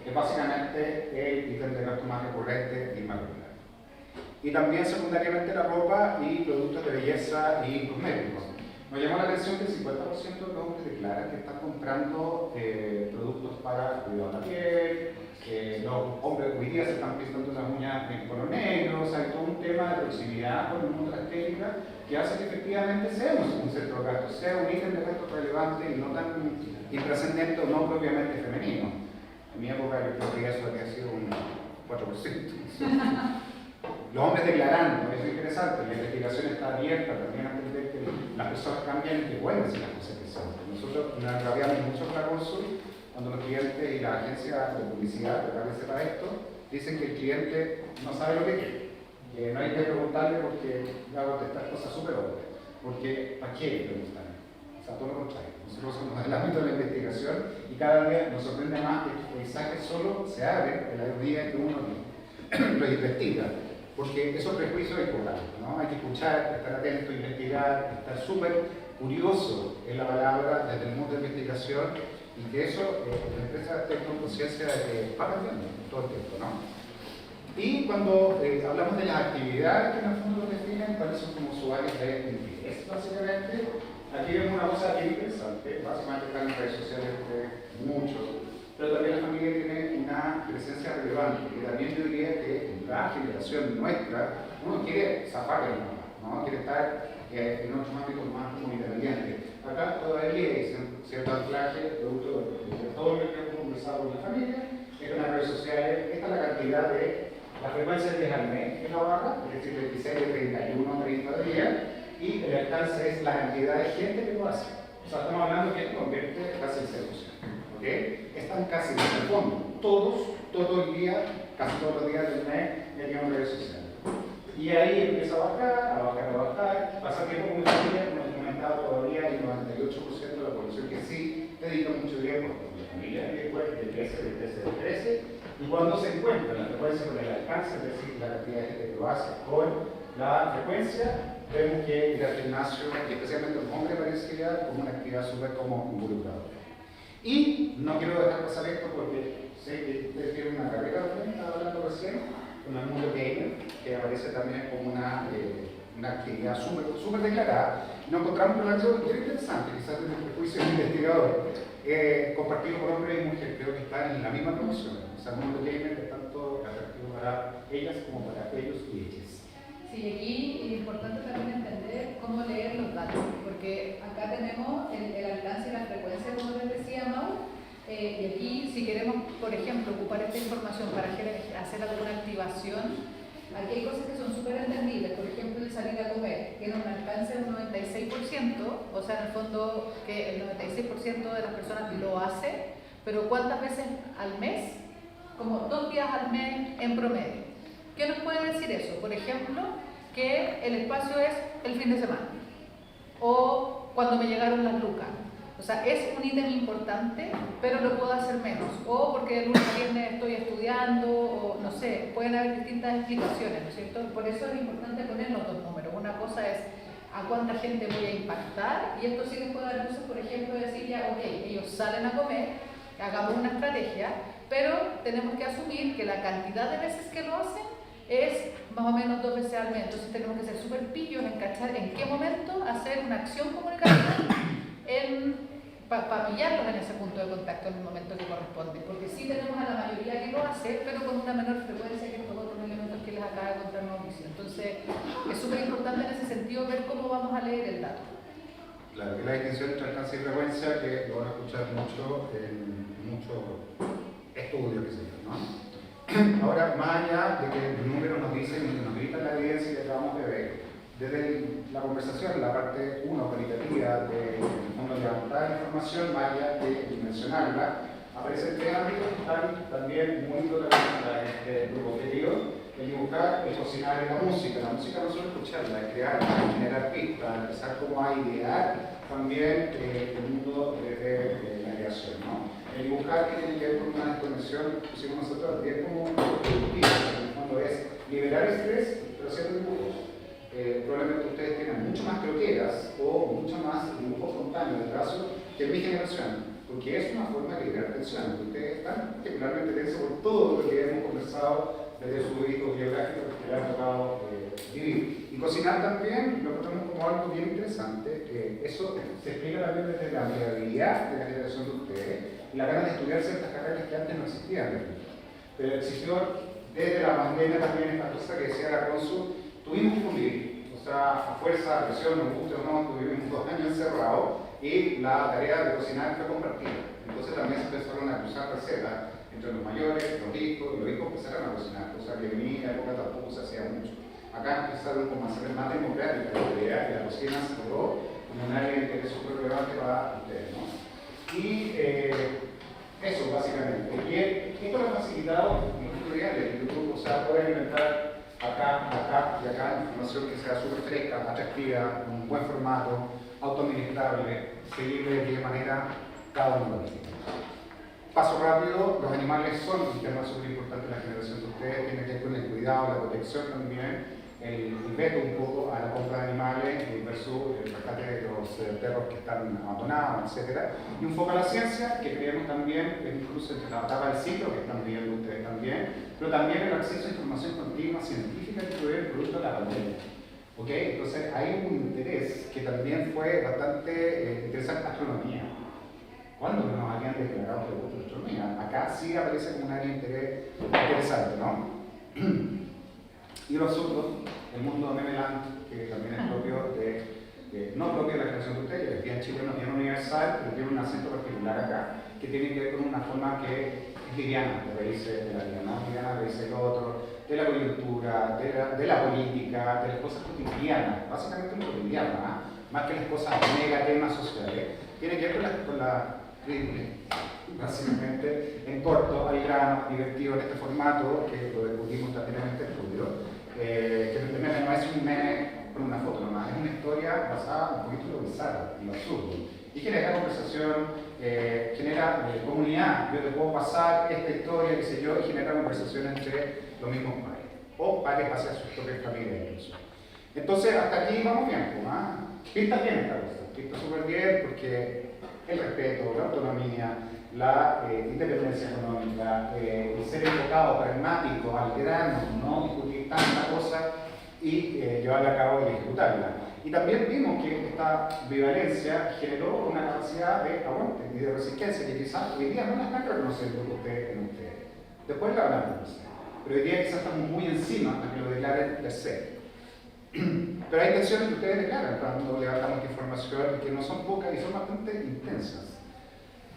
es básicamente el ítem de gasto más recurrente y más regular. Y también secundariamente la ropa y productos de belleza y cosméticos. Nos llamó la atención que el 50% de los hombres declaran que están comprando productos para cuidado de la piel, los hombres hoy día se están pintando las uñas en color negro, o sea, hay todo un tema de proximidad con el mundo de la estética que hace que efectivamente seamos un centro de gasto, sea un ítem de gasto relevante y no tan intrascendente o no propiamente femenino. En mi época yo creo que eso había sido un 4%. Los hombres declarando, eso es interesante, la investigación está abierta también a entender que las personas cambian y que vuelven si las cosas que son. Nosotros nos agraviamos mucho con la Consul cuando los clientes y la agencia de publicidad, para que sepa esto, dicen que el cliente no sabe lo que quiere. No hay que preguntarle porque va a contestar cosas súper obvias. Porque ¿para qué le preguntan? O sea, todo lo contrario. No se nosotros somos del ámbito de la investigación y cada día nos sorprende más que el paisaje solo se abre en la día que uno lo investiga, porque esos prejuicios es importante, ¿no? Hay que escuchar, estar atento, investigar, estar súper curioso en la palabra desde el mundo de investigación y que eso, la empresa tenga conciencia de que va cambiando todo el tiempo, ¿no? Y cuando hablamos de las actividades que en el fondo definen, cuáles son como sus áreas de interés, básicamente, aquí vemos una cosa bien interesante, básicamente están en redes sociales muchos, pero también la familia tiene una presencia relevante, que también yo diría que en la generación nuestra, uno quiere zafar de la mamá, ¿no? Quiere estar en otros ámbitos más comunitarios. Acá todavía hay cierto anclaje, producto de todo lo que hemos conversado con la familia, en las redes sociales, esta es la cantidad de la frecuencia de días al mes en la barra, es decir, 26, 31, 30 días, y el alcance es la cantidad de gente que lo hace. O sea, estamos hablando que esto convierte casi el 0%. ¿Okay? Están casi en el fondo, todo el día, casi todos los días del mes, en redes sociales. Y ahí empieza a bajar, pasa tiempo con mi familia, como les comentaba todavía, hay un 98% de la población que sí dedica mucho tiempo con la familia, después de 13, y cuando se encuentra la frecuencia con el alcance, es decir, la cantidad de gente que lo hace con la frecuencia, vemos que ir al gimnasio, y especialmente los hombres, parecería como una actividad súper como involucradora. Y no quiero dejar pasar esto porque sé que ustedes tienen una carrera, estaba hablando recién, con el mundo gamer, que aparece también como una actividad súper declarada. Nos encontramos con algo muy interesante, quizás desde el prejuicio del investigador, compartido por hombres y mujeres, creo que están en la misma promoción. O sea, el mundo gamer es tanto atractivo para ellas como para ellos y ellas. Sí, aquí es importante también entender cómo leer los datos, porque acá tenemos el alcance y la frecuencia, como les decía Mau, y aquí si queremos, por ejemplo, ocupar esta información para hacer alguna activación, aquí hay cosas que son súper entendibles, por ejemplo el salir a comer, tiene un alcance del 96%, o sea en el fondo que el 96% de las personas lo hace, pero ¿cuántas veces al mes? Como 2 días al mes en promedio. ¿Qué nos puede decir eso? Por ejemplo, que el espacio es el fin de semana o cuando me llegaron las lucas. O sea, es un ítem importante, pero lo puedo hacer menos. O porque el lunes a viernes estoy estudiando, o no sé, pueden haber distintas explicaciones, ¿no es cierto? Por eso es importante poner los dos números. Una cosa es a cuánta gente voy a impactar, y esto sí les puede dar luces, por ejemplo, de decir ya, ok, ellos salen a comer, hagamos una estrategia, pero tenemos que asumir que la cantidad de veces que lo hacen es más o menos 2 veces al mes. Entonces tenemos que ser súper pillos en cachar en qué momento hacer una acción comunicativa para pillarlos en ese punto de contacto en el momento que corresponde, porque sí tenemos a la mayoría que lo hace, pero con una menor frecuencia que estos otros elementos que les acaba de contar Mauricio. Entonces es súper importante en ese sentido ver cómo vamos a leer el dato. Claro, que la distinción entre alcance y frecuencia, que lo van a escuchar mucho en muchos estudios que se llaman, ¿no? Ahora, más allá de que los números nos dicen y nos gritan la evidencia que acabamos de ver, desde la conversación, la parte 1 cualitativa de levantar la información, más allá de dimensionarla, aparecen 3 ámbitos que están también muy protagonistas en este grupo objetivo: el dibujar, el cocinar y la música. La música no solo escucharla, es crear, generar pistas, empezar como a idear también el mundo de la creación, ¿no? El dibujar, que tiene que ver con una desconexión, pusimos nosotros bien como productiva, en el fondo es liberar estrés, pero haciendo dibujos. Probablemente ustedes tengan mucho más croquetas o mucho más dibujo espontáneo de trazo que mi generación, porque es una forma de liberar tensión. Ustedes están particularmente tensos por todo lo que hemos conversado desde sus hijos biográficos que les han tocado vivir. Y cocinar también lo encontramos como algo bien interesante. Eso se explica también desde la amigabilidad de la generación de ustedes y la ganas de estudiar ciertas carreras que antes no existían. Pero existió desde la pandemia también esta cosa que decía la Consul, tuvimos que convivir. O sea, a fuerza, presión, nos guste o no, tuvimos 2 años encerrados y la tarea de cocinar fue compartida. Entonces también se empezaron a cruzar recetas entre los mayores, los hijos empezaron a cocinar, cosa que en mi época tampoco se hacía mucho. Acá empezaron como a ser más democrática la idea que la cocina se logró como un área que es súper relevante para ustedes, ¿no? Y eso básicamente. Y esto lo ha facilitado los tutoriales de YouTube, o sea, pueden inventar acá y acá información que sea súper fresca, atractiva, un buen formato, autoadministrable, seguible de qué manera cada uno lo tiene. Paso rápido, los animales son un tema súper importante en la generación de ustedes, tiene que ver con el cuidado, la protección también, el veto un poco a la compra de animales versus el rescate de los perros que están abandonados, etc. Y un foco a la ciencia, que creemos también, incluso entre la etapa del ciclo, que están viviendo ustedes también, pero también el acceso a información continua científica que fue producto de la pandemia. ¿Okay? Entonces hay un interés que también fue bastante interesante, astronomía. ¿Cuándo nos habían declarado producto de astronomía? Acá sí aparece como un área de interés interesante, ¿no? Y nosotros, el mundo de Memeland, que también es propio no propio de la generación de ustedes, que decía en Chile no tiene universal, pero tiene un acento particular acá, que tiene que ver con una forma que es liviana, de raíces de la vida, ¿no? Liviana, de raíces del otro, de la coyuntura, de la política, de las cosas cotidianas, básicamente lo cotidiano, ¿eh? Más que las cosas mega temas sociales, tiene que ver con la básicamente en corto, al grano, divertido en este formato, que lo discutimos también en este estudio, que el meme no es un meme con una foto nomás, es una historia basada un poquito en lo bizarro, en lo absurdo, y genera conversación, genera comunidad. Yo te puedo pasar esta historia, qué sé yo, y genera conversación entre los mismos pares, o pares hacia sus propias familias incluso. Entonces, hasta aquí vamos bien, ¿no? Pinta bien esta cosa, pinta súper bien porque el respeto, la autonomía, la independencia económica, el ser enfocado, pragmático, al grano, no discutir tanta cosa y llevarla a cabo y ejecutarla. Y también vimos que esta bivalencia generó una capacidad de aguante y de resistencia que quizás hoy día no la están reconociendo ustedes en ustedes. Después la van a reconocer. Pero hoy día quizás estamos muy encima de que lo declaren per se. Pero hay tensiones que ustedes declaran cuando levantamos esta información que no son pocas y son bastante intensas.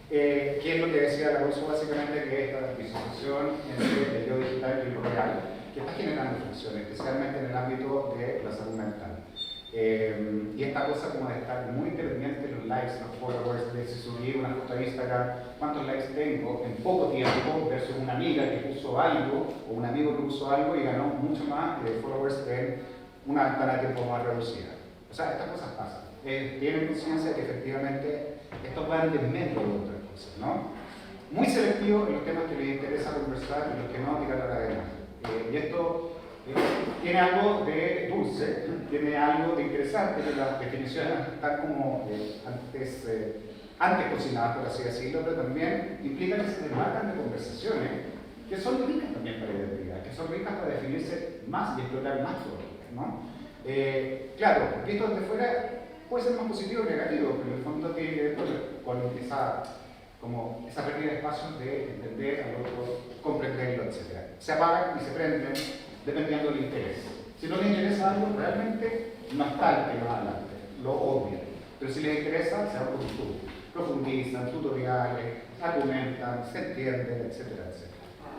¿Qué es lo que decía la Bolsa básicamente? Que esta disociación entre el yo digital y lo real, que está generando fricciones, especialmente en el ámbito de la salud mental. Y esta cosa como de estar muy independiente de los likes, los followers, de si subí una foto a Instagram, cuántos likes tengo en poco tiempo versus una amiga que puso algo o un amigo que puso algo y ganó mucho más followers en una ventana de tiempo más reducida. O sea, estas cosas pasan. Tienen conciencia que efectivamente estos van de medio de otras cosas, ¿no? Muy selectivo en los temas que les interesa conversar y los que no, tirar a la cadena. Y esto tiene algo de dulce, tiene algo de interesante, que las definiciones están como antes cocinadas, por así decirlo, pero también implica que se desmarcan de conversaciones que son ricas también para la identidad, que son ricas para definirse más y explorar más todo, ¿no? Claro, visto desde fuera puede ser más positivo que negativo, pero en el fondo tiene que ver con esa pérdida de espacio de entender al otro, comprenderlo, etc. Se apagan y se prenden dependiendo del interés. Si no les interesa algo, realmente no está el tema adelante, lo obvian. Pero si les interesa, se van por YouTube, profundizan, tutoriales, argumentan, se entienden, etc.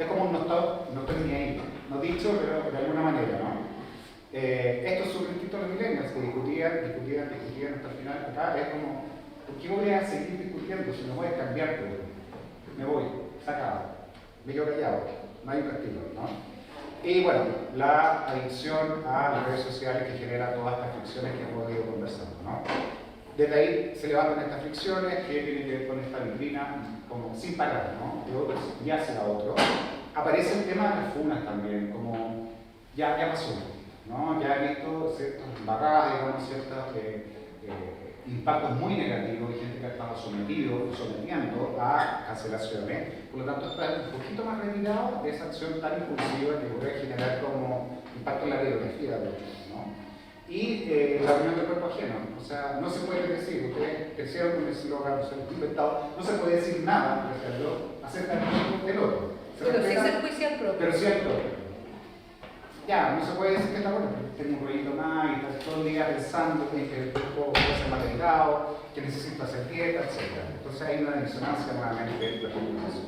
Es como no estoy ni ahí, no dicho, pero de alguna manera, ¿no? Esto es súper distinto a los millennials que discutían hasta el final. Acá es como, ¿por qué voy a seguir discutiendo si no voy a cambiar todo? Me voy, se acaba, me quedo callado, no hay un castigo, ¿no? Y bueno, la adicción a las redes sociales que genera todas estas fricciones que hemos ido conversando, ¿no? Desde ahí se levantan estas fricciones que tienen que ver con esta vitrina como sin parar, ¿no? De otros y hacia otro. Aparece el tema de las funas también, como ya pasó, ¿no? Ya he visto ciertas barradas, digamos, ciertos impactos muy negativos de gente que ha estado sometiendo a cancelaciones. Por lo tanto, está un poquito más retirado de esa acción tan impulsiva que puede generar como impacto en la biografía de otros, ¿no? Y la unión del cuerpo ajeno. O sea, no se puede decir, ustedes crecieron con el eslogan, se lo han inventado, no se puede decir nada, por ejemplo, acerca del otro. Pero sí se enjuicia el propio. Pero sí el propio. Ya, no se puede decir que está bueno, porque tengo un rollito más y estás todo el día pensando que el cuerpo puede ser más delgado, que necesito hacer dieta, etc. Entonces hay una disonancia nuevamente de la comunicación.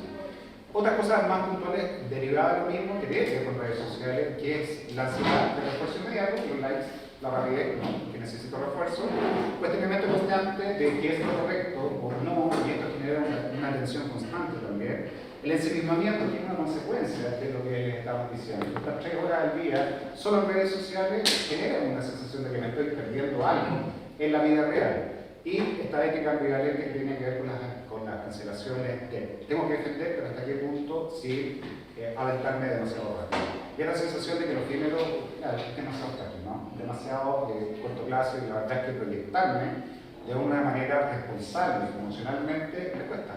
Otras cosas más puntuales derivadas de lo mismo que tiene que ver con redes sociales, que es la ansiedad de refuerzo inmediato, los likes, la rapidez, ¿no? Que necesito refuerzo, cuestionamiento constante de qué es lo correcto o no, y esto genera una tensión constante también. El ensimismamiento tiene una consecuencia de lo que les estamos diciendo. Estas 3 horas al día solo en redes sociales generan una sensación de que me estoy perdiendo algo en la vida real. Y esta ética ambivalente que tiene que ver con las cancelaciones de tengo que defender, pero hasta qué punto sin aventarme demasiado rápido. Y la sensación de que los géneros es demasiado frágil, ¿no? Demasiado corto plazo, y la verdad es que proyectarme de una manera responsable emocionalmente me cuesta.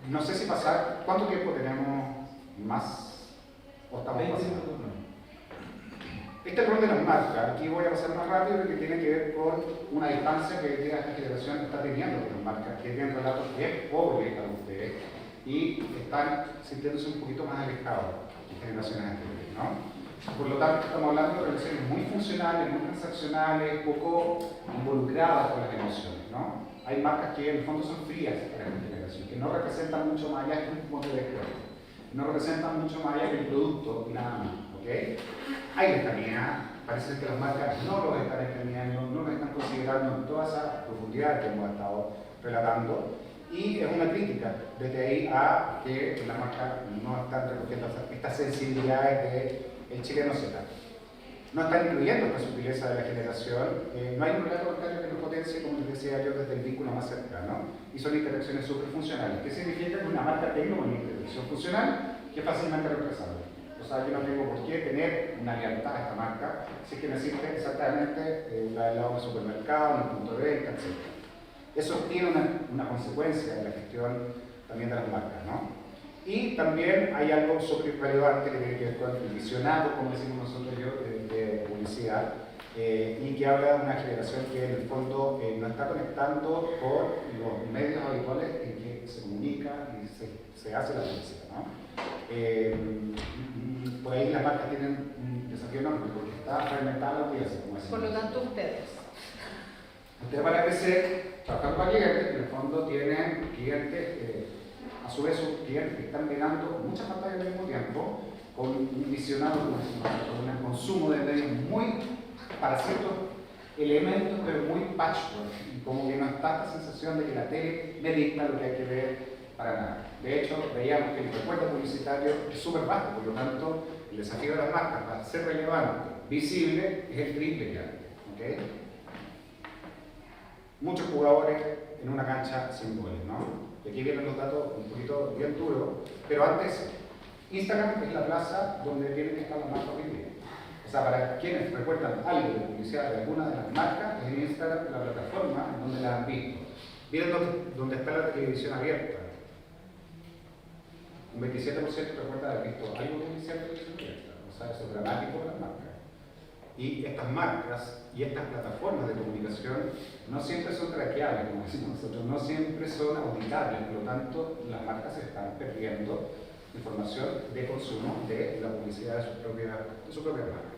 No sé si pasar, ¿cuánto tiempo tenemos más? ¿O estamos 20 pasando? minutos. Este rol de las marcas, aquí voy a pasar más rápido, que tiene que ver con una distancia que hoy día esta generación está teniendo con las marcas, que tienen relatos bien pobres para ustedes y están sintiéndose un poquito más alejados de generaciones anteriores, ¿no? Por lo tanto, estamos hablando de relaciones muy funcionales, muy transaccionales, poco involucradas con las emociones, ¿no? Hay marcas que en el fondo son frías para esta generación, que no representan mucho más allá que un punto de descuento, no representan mucho más allá que el producto y nada más. ¿Okay? Hay lejanía, parece que las marcas no los están entendiendo, no los están considerando en toda esa profundidad que hemos estado relatando, y es una crítica desde ahí a que las marcas no están recogiendo estas sensibilidades del chileno Z. No están incluyendo esta sutileza de la generación, no hay un relato bancario que nos potencie, como les decía yo, desde el vínculo más cercano, y son interacciones súper funcionales. ¿Qué significa? Que una marca tenga una interacción funcional que es fácilmente reemplazable. O sea, yo no tengo por qué tener una lealtad a esta marca si es que me sirve exactamente la del lado del supermercado, en el punto de venta, etc. Eso tiene una consecuencia en la gestión también de las marcas, ¿no? Y también hay algo súper relevante que tiene que ver con el visionado, como decimos nosotros de publicidad, y que habla de una generación que en el fondo no está conectando con los medios habituales en que se comunica y se hace la publicidad, ¿no? Por ahí las marcas tienen un desafío enorme porque está fragmentada la audiencia, como decimos. Por lo tanto, ustedes van a crecer trabajando para clientes, que en el fondo tienen clientes, a su vez sus clientes que están mirando muchas pantallas al mismo tiempo, con un visionado, con un consumo de medios muy para ciertos elementos, pero muy patchwork, y como que no está esta sensación de que la tele me dicta lo que hay que ver para nada. De hecho, veíamos que el recuerdo publicitario es súper bajo, por lo tanto, el desafío de las marcas para ser relevante, visible, es el triple ya. ¿Okay? Muchos jugadores en una cancha sin goles, ¿no? Y aquí vienen los datos un poquito bien duros, pero antes, Instagram es la plaza donde tienen que estar las marcas hoy día. O sea, para quienes recuerdan algo de publicidad de alguna de las marcas, es en Instagram la plataforma en donde las han visto. Miren dónde está la televisión abierta. Un 27% recuerda haber visto algo de publicidad de televisión abierta. O sea, eso es dramático para las marcas. Y estas marcas y estas plataformas de comunicación no siempre son traqueables, como decimos nosotros, no siempre son auditables, por lo tanto las marcas se están perdiendo información de consumo de la publicidad de su propia marca.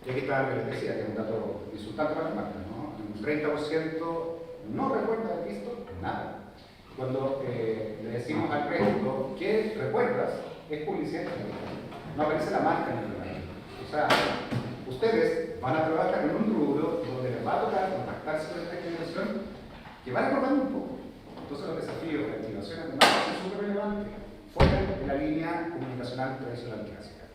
Y aquí está lo que les decía, que es un dato insultante para las marcas, ¿no? Un 30% no recuerda haber visto nada. Cuando le decimos al resto, ¿qué recuerdas? Es publicidad, no aparece la marca en el programa. O sea, ustedes van a trabajar en un rubro donde les va a tocar contactarse con esta generación que va recordando un poco. Entonces los desafíos de activaciones de marcas son súper relevantes, fuera de la línea comunicacional tradicional clásica.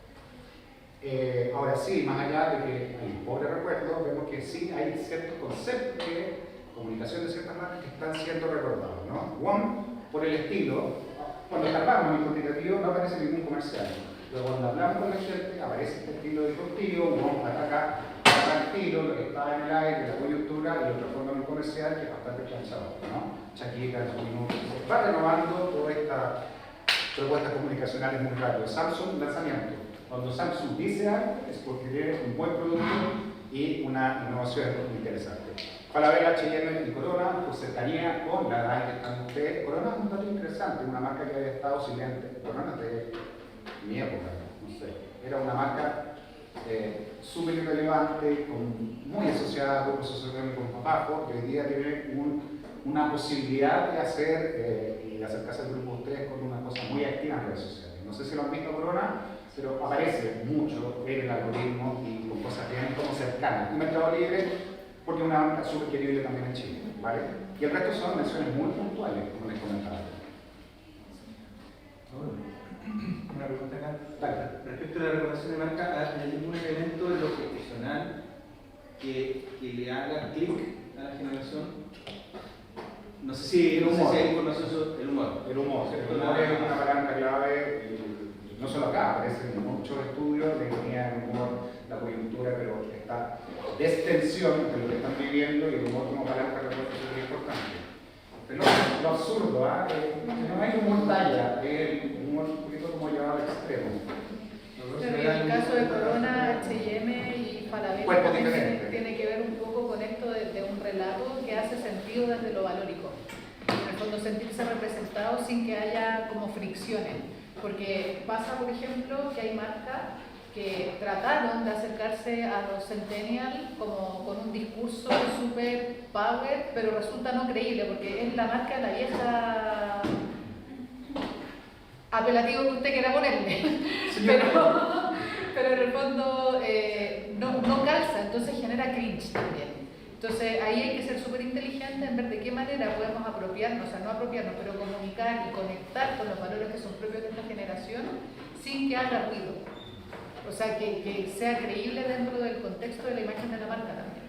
Ahora sí, más allá de que hay un pobre recuerdo, vemos que sí hay ciertos conceptos de comunicación de ciertas marcas que están siendo recordados, ¿no? One, por el estilo, cuando cargamos en el cuantitativo no aparece ningún comercial. Pero cuando hablamos con la gente, aparece este estilo disruptivo, vamos a atacar cada estilo, lo que está en el aire, la coyuntura, y lo transforma en un comercial que es bastante planchado, ¿no? Shakira, en su minuto. Se va renovando toda esta propuesta comunicacional muy rápido. Samsung, lanzamiento. Cuando Samsung dice algo, es porque tiene un buen producto y una innovación interesante. Falabella, H&M y Corona, por cercanía con la edad que están ustedes. Corona es un dato interesante, una marca que había estado silente. Corona de mi época, no sé, era una marca súper relevante, muy asociada a grupos socioeconómicos más bajos, que hoy día tiene una posibilidad de hacer y de acercarse al grupo de ustedes con una cosa muy activa en redes sociales. No sé si lo han visto Corona, pero aparece mucho en el algoritmo y con cosas bien como cercanas. Y Mercado Libre, porque es una marca súper querible también en Chile, ¿vale? Y el resto son menciones muy puntuales, como les comentaba. Una pregunta acá. Dale. Respecto a la recomendación de marca, ¿hay algún elemento de lo profesional que le haga clic a la generación. No sé si, El no sé humor. si hay información sobre el humor. El humor es una palanca clave, y no solo acá, aparece en muchos estudios de economía del humor, la coyuntura, pero esta extensión de lo que están viviendo y el humor como palanca de refuerzo es muy importante. Pero lo absurdo, que no hay humor talla, es el humor un poquito como llevado al extremo. Claro, y en el caso de Corona, H&M y Falabella Cuerpo también diferente. tiene que ver un poco con esto de un relato que hace sentido desde lo valórico. En el fondo sentirse representado sin que haya como fricciones. Porque pasa, por ejemplo, que hay marcas que trataron de acercarse a los centennials como con un discurso super power, pero resulta no creíble porque es la marca de la vieja apelativo que usted quiera ponerle, pero en el fondo no calza, entonces genera cringe también. Entonces ahí hay que ser súper inteligente en ver de qué manera podemos apropiarnos, o sea, no apropiarnos, pero comunicar y conectar con los valores que son propios de esta generación sin que haga ruido. O sea, que sea creíble dentro del contexto de la imagen de la marca también.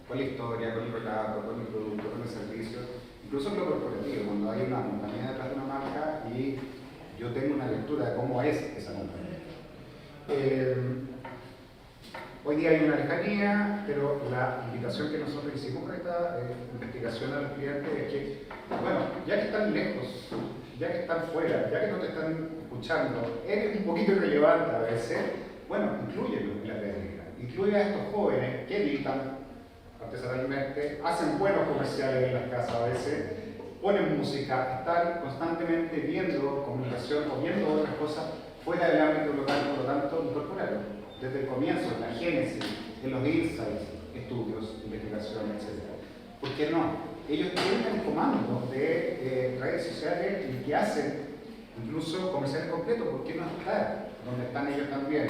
Con la historia, con el relato, con el producto, con el servicio, incluso en lo corporativo, cuando hay una compañía detrás de una marca y yo tengo una lectura de cómo es esa compañía. Hoy día hay una lejanía, pero la invitación que nosotros hicimos con esta investigación a los clientes es que, bueno, ya que están lejos, ya que están fuera, ya que no te están escuchando, eres un poquito irrelevante a veces, bueno, inclúyelo en la creatividad. Incluye a estos jóvenes que editan artesanalmente, hacen buenos comerciales en las casas a veces, ponen música, están constantemente viendo comunicación o viendo otras cosas fuera del ámbito local, por lo tanto, incorporarlo desde el comienzo, en la génesis, en los insights, estudios, investigación, etc. ¿Por qué no? Ellos tienen el comando de redes sociales y que hacen incluso comerciales completos, ¿por qué no estar donde están ellos también?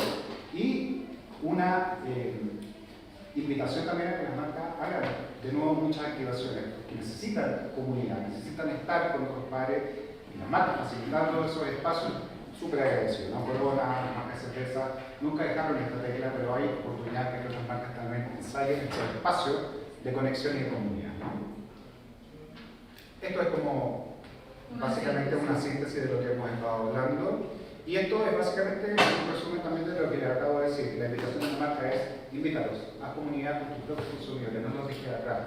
Y una invitación también a que las marcas hagan de nuevo muchas activaciones, que necesitan comunidad, necesitan estar con otros pares, y las marcas facilitando esos espacios, súper agradecidos, ¿no? Corona, las marcas de cerveza, nunca dejaron esta tecla, pero hay oportunidades que otras marcas también ensayen estos espacios de conexión y de comunidad, ¿no? Esto es como básicamente una síntesis de lo que hemos estado hablando. Y esto es básicamente un resumen también de lo que les acabo de decir. La invitación de la marca es invítalos a comunidad con tus propios consumidores, no los dejes atrás.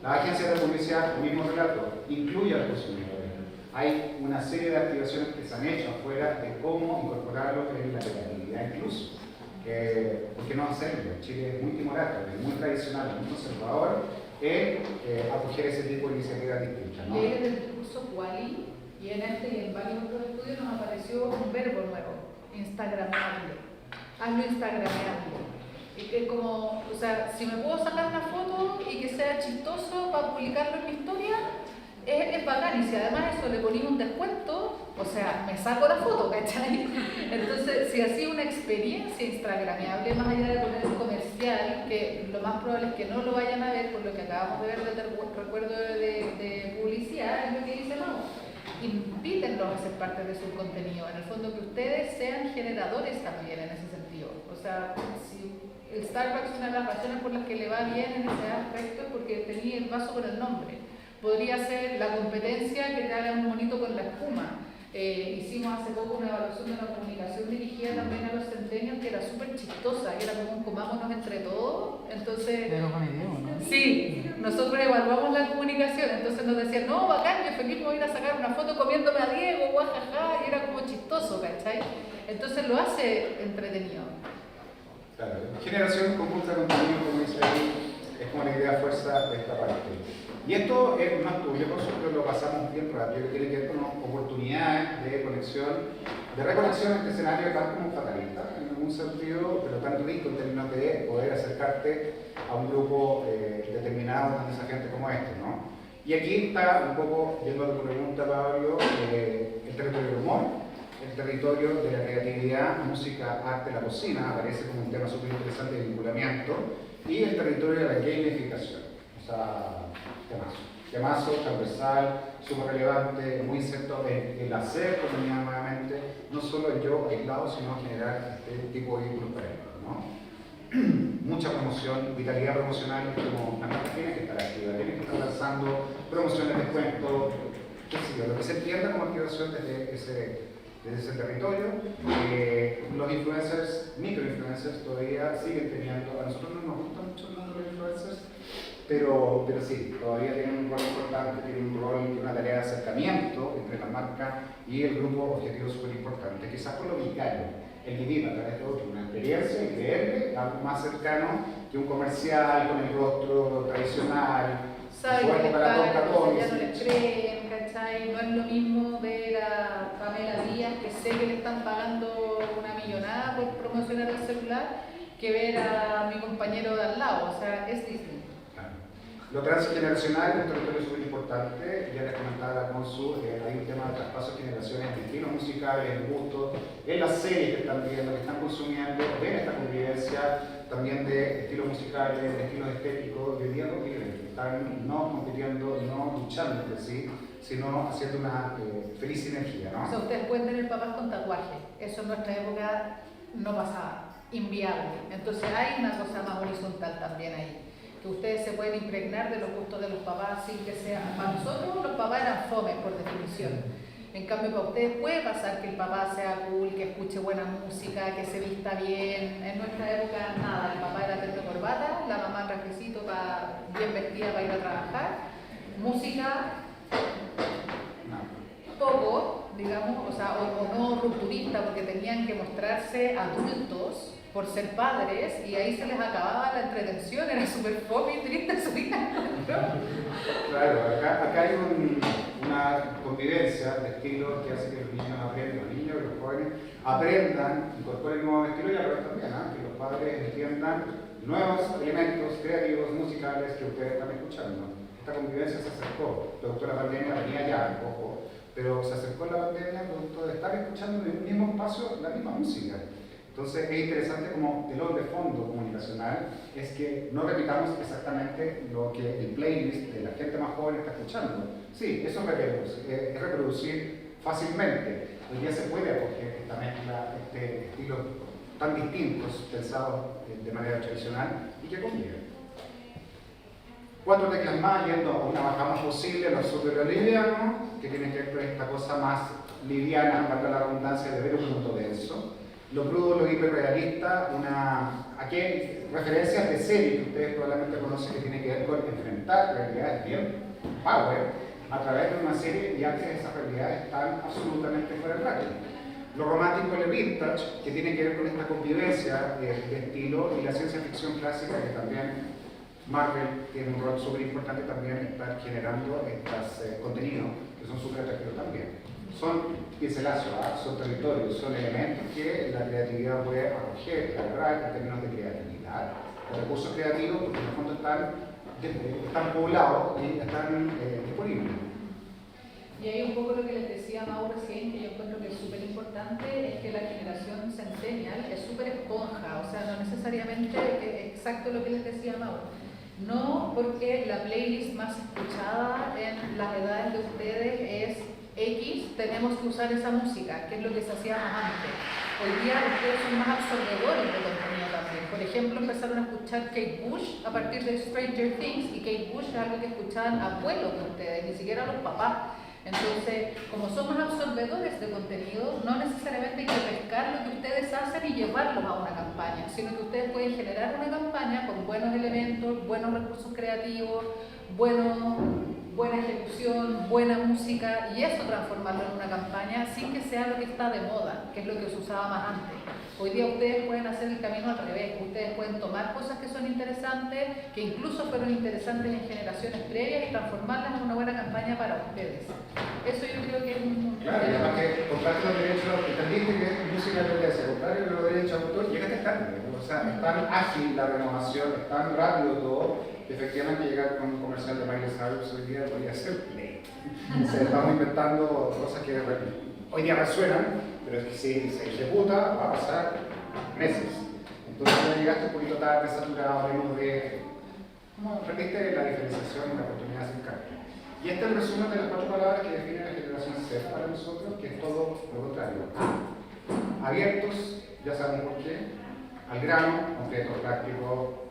Las agencias de publicidad, el mismo relato, incluye a los consumidores. Hay una serie de activaciones que se han hecho afuera de cómo incorporarlos en la creatividad incluso. ¿Por qué no hacerlo? Chile es muy timorato, es muy tradicional, muy conservador en acoger ese tipo de iniciativas distintas, ¿no? Y en el discurso Quali, y en este y en varios otros estudios nos apareció un verbo nuevo, instagramable. Hazlo instagramable. Y que es como, o sea, si me puedo sacar una foto y que sea chistoso para publicarlo en mi historia, es bacán. Y si además eso le ponía un descuento, o sea, me saco la foto, ¿cachai? Entonces, si así una experiencia instagramable, más allá de poner un comercial, que lo más probable es que no lo vayan a ver por lo que acabamos de ver del recuerdo de publicidad, es lo que dice no. Invítenlos a ser parte de su contenido, en el fondo que ustedes sean generadores también en ese sentido. O sea, si el Starbucks es una de las razones por las que le va bien en ese aspecto es porque tenía el vaso con el nombre. Podría ser la competencia que te haga un monito con la espuma. Hicimos hace poco una evaluación de una comunicación dirigida también a los centenios que era súper chistosa, que era como un comámonos entre todos. Entonces, Pero con idea, ¿no? sí, nosotros evaluamos la comunicación, entonces nos decían, no, bacán, yo feliz me voy a ir a sacar una foto comiéndome a Diego, guajaja, y era como chistoso, ¿cachai? Entonces lo hace entretenido. Claro, generación conjunta de contenido, como dice ahí, es como la idea fuerza de esta parte. Y esto es un estudio, nosotros lo pasamos bien rápido, que tiene que ver con oportunidades de conexión, de reconexión entre escenarios tal como fatalista, en algún sentido, pero tan rico en términos de poder acercarte a un grupo determinado, tan desafiante como este, ¿no? Y aquí está un poco, yendo a tu pregunta, Pablo, el territorio del humor, el territorio de la creatividad, música, arte, la cocina, aparece como un tema súper interesante de vinculamiento, y el territorio de la gamificación. O sea, temazo transversal, súper relevante, muy inserto en el hacer comunidad nuevamente, no solo el yo aislado, sino generar este tipo de vínculos para ellos, ¿no? mucha promoción, vitalidad promocional, como la marca tiene que estar activa, tiene que estar lanzando promociones, descuentos, qué sé yo, lo que se entienda como activación desde ese territorio. Los influencers, microinfluencers, todavía siguen teniendo, a nosotros no nos gusta mucho el mundo de los influencers, pero sí, todavía tienen un rol importante, tienen un rol y una tarea de acercamiento entre la marca y el grupo objetivo súper importante, quizás por lo vicario, el vivir a través de otro, una experiencia y creerle algo más cercano que un comercial con el rostro tradicional. Saben que les pagan, ya no les creen, ¿cachai? No es lo mismo ver a Pamela Díaz, que sé que le están pagando una millonada por promocionar el celular, que ver a mi compañero de al lado, o sea, es distinto. Lo transgeneracional es un territorio súper importante, ya les comentaba la Consu, hay un tema de traspaso de generaciones de estilos musicales, en gustos, en las series que están viendo, que están consumiendo, ven esta convivencia también de estilos musicales, de estilos estéticos, de día conviven, están no compitiendo, no luchando entre sí, sino haciendo una feliz sinergia, ¿no? O sea, ustedes pueden tener papás con tatuaje, eso en nuestra época no pasaba, inviable. Entonces hay una cosa más horizontal también ahí. Que ustedes se pueden impregnar de los gustos de los papás sin que sea... Para nosotros los papás eran fomes por definición. En cambio para ustedes puede pasar que el papá sea cool, que escuche buena música, que se vista bien. En nuestra época nada, el papá era terno corbata, la mamá trajecito bien vestida para ir a trabajar. Música poco, digamos, o sea, o no rupturista porque tenían que mostrarse adultos por ser padres y ahí se les acababa la entretención, era súper fome y triste su vida. Claro, acá hay una convivencia de estilos que hace que los niños aprendan, los niños y los jóvenes aprendan, incorporen nuevos estilos y a la vez también, que los padres entiendan nuevos elementos creativos, musicales que ustedes están escuchando. Esta convivencia se acercó, producto de la pandemia venía ya, ojo, pero se acercó la pandemia producto de estar escuchando en un mismo espacio la misma música. Entonces es interesante como telón de fondo comunicacional es que no repitamos exactamente lo que el playlist de la gente más joven está escuchando. Sí, eso es reproducir fácilmente. Hoy día se puede acoger esta mezcla, estilos tan distintos, pensados de manera tradicional y que conviven. 4 teclas más, yendo a una baja más posible, lo súper liviano, que tiene que ver con esta cosa más liviana, valga la redundancia, de ver un mundo denso. Lo crudo, lo hiperrealista, aquí hay referencias de serie que ustedes probablemente conocen que tiene que ver con enfrentar realidades bien power a través de una serie y antes esas realidades están absolutamente fuera del rato. Lo romántico y el vintage, que tiene que ver con esta convivencia de estilo y la ciencia ficción clásica que también Marvel tiene un rol súper importante también estar generando estos contenidos que son súper atractivos también. Son pincelazos, son territorios, son elementos que la creatividad puede acoger, agarrar en términos de creatividad, de recursos creativos, porque en el fondo están poblados y están disponibles. Y ahí un poco lo que les decía Mau recién, que yo encuentro que es súper importante, es que la generación centennial es súper esponja, o sea, no necesariamente exacto lo que les decía Mau. No porque la playlist más escuchada en las edades de ustedes es X, tenemos que usar esa música, que es lo que se hacía más antes. Hoy día ustedes son más absorbedores de contenido también. Por ejemplo, empezaron a escuchar Kate Bush a partir de Stranger Things, y Kate Bush es algo que escuchaban abuelos de ustedes, ni siquiera los papás. Entonces, como son más absorbedores de contenido, no necesariamente hay que pescar lo que ustedes hacen y llevarlos a una campaña, sino que ustedes pueden generar una campaña con buenos elementos, buenos recursos creativos, buena ejecución, buena música, y eso transformarlo en una campaña sin que sea lo que está de moda, que es lo que se usaba más antes. Hoy día ustedes pueden hacer el camino al revés, ustedes pueden tomar cosas que son interesantes, que incluso fueron interesantes en generaciones previas, y transformarlas en una buena campaña para ustedes. Eso yo creo que es un... Claro, y además que comprar los derechos, entendiste que es música de tendencia, comprar los derechos de autor, llegaste tarde. O sea, es tan ágil la renovación, es tan rápido todo, que efectivamente llegar con un comercial de Miley Cyrus hoy día podría ser play. Se estamos inventando cosas que hoy día resuenan, pero es que si se ejecuta va a pasar meses. Entonces ya llegaste un poquito tarde, saturado, hablemos de cómo aprendiste la diferenciación y la oportunidad de acercarte. Y este es el resumen de las 4 palabras que definen la generación Z para nosotros, que es todo lo contrario. Abiertos, ya saben por qué. al grano, concreto, práctico,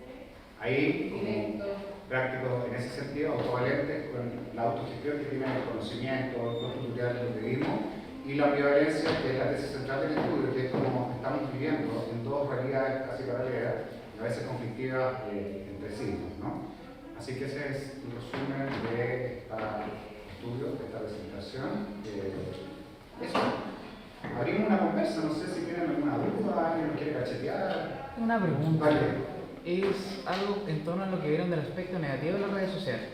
ahí como Directo. práctico en ese sentido, autovalentes con la autogestión que tiene el conocimiento, el costo tutorial que pedimos, y la ambivalencia, que es la tesis central del estudio, que es como estamos viviendo en dos realidades casi paralelas, a veces conflictivas entre sí, ¿no? Así que ese es un resumen de este estudio, de esta presentación. Eso. Abrimos una conversa, no sé si tienen alguna duda, alguien nos quiere cachetear. Una pregunta. Vale. Es algo en torno a lo que vieron del aspecto negativo de las redes sociales.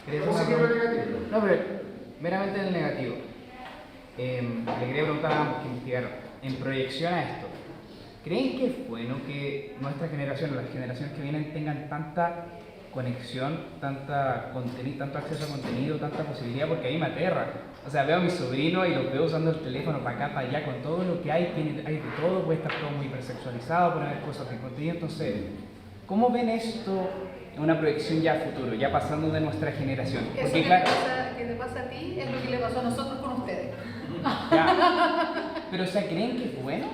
¿Quería hacer ¿Positivo una o pregunta? negativo? No, pero meramente el negativo. Le quería preguntar a ambos que investigaron. En proyección a esto, ¿creen que es bueno que nuestra generación o las generaciones que vienen tengan tanta conexión, tanta contenido, tanto acceso a contenido, tanta posibilidad? Porque a mí me aterra. O sea, veo a mis sobrinos y los veo usando el teléfono para acá, para allá, con todo lo que hay de todo, puede estar todo muy hipersexualizado, pueden haber cosas de contenido. Entonces, ¿cómo ven esto en una proyección ya a futuro, ya pasando de nuestra generación? Eso Porque que, claro, que te pasa a ti es lo que le pasó a nosotros con ustedes. ya. Pero o sea, ¿creen que es bueno?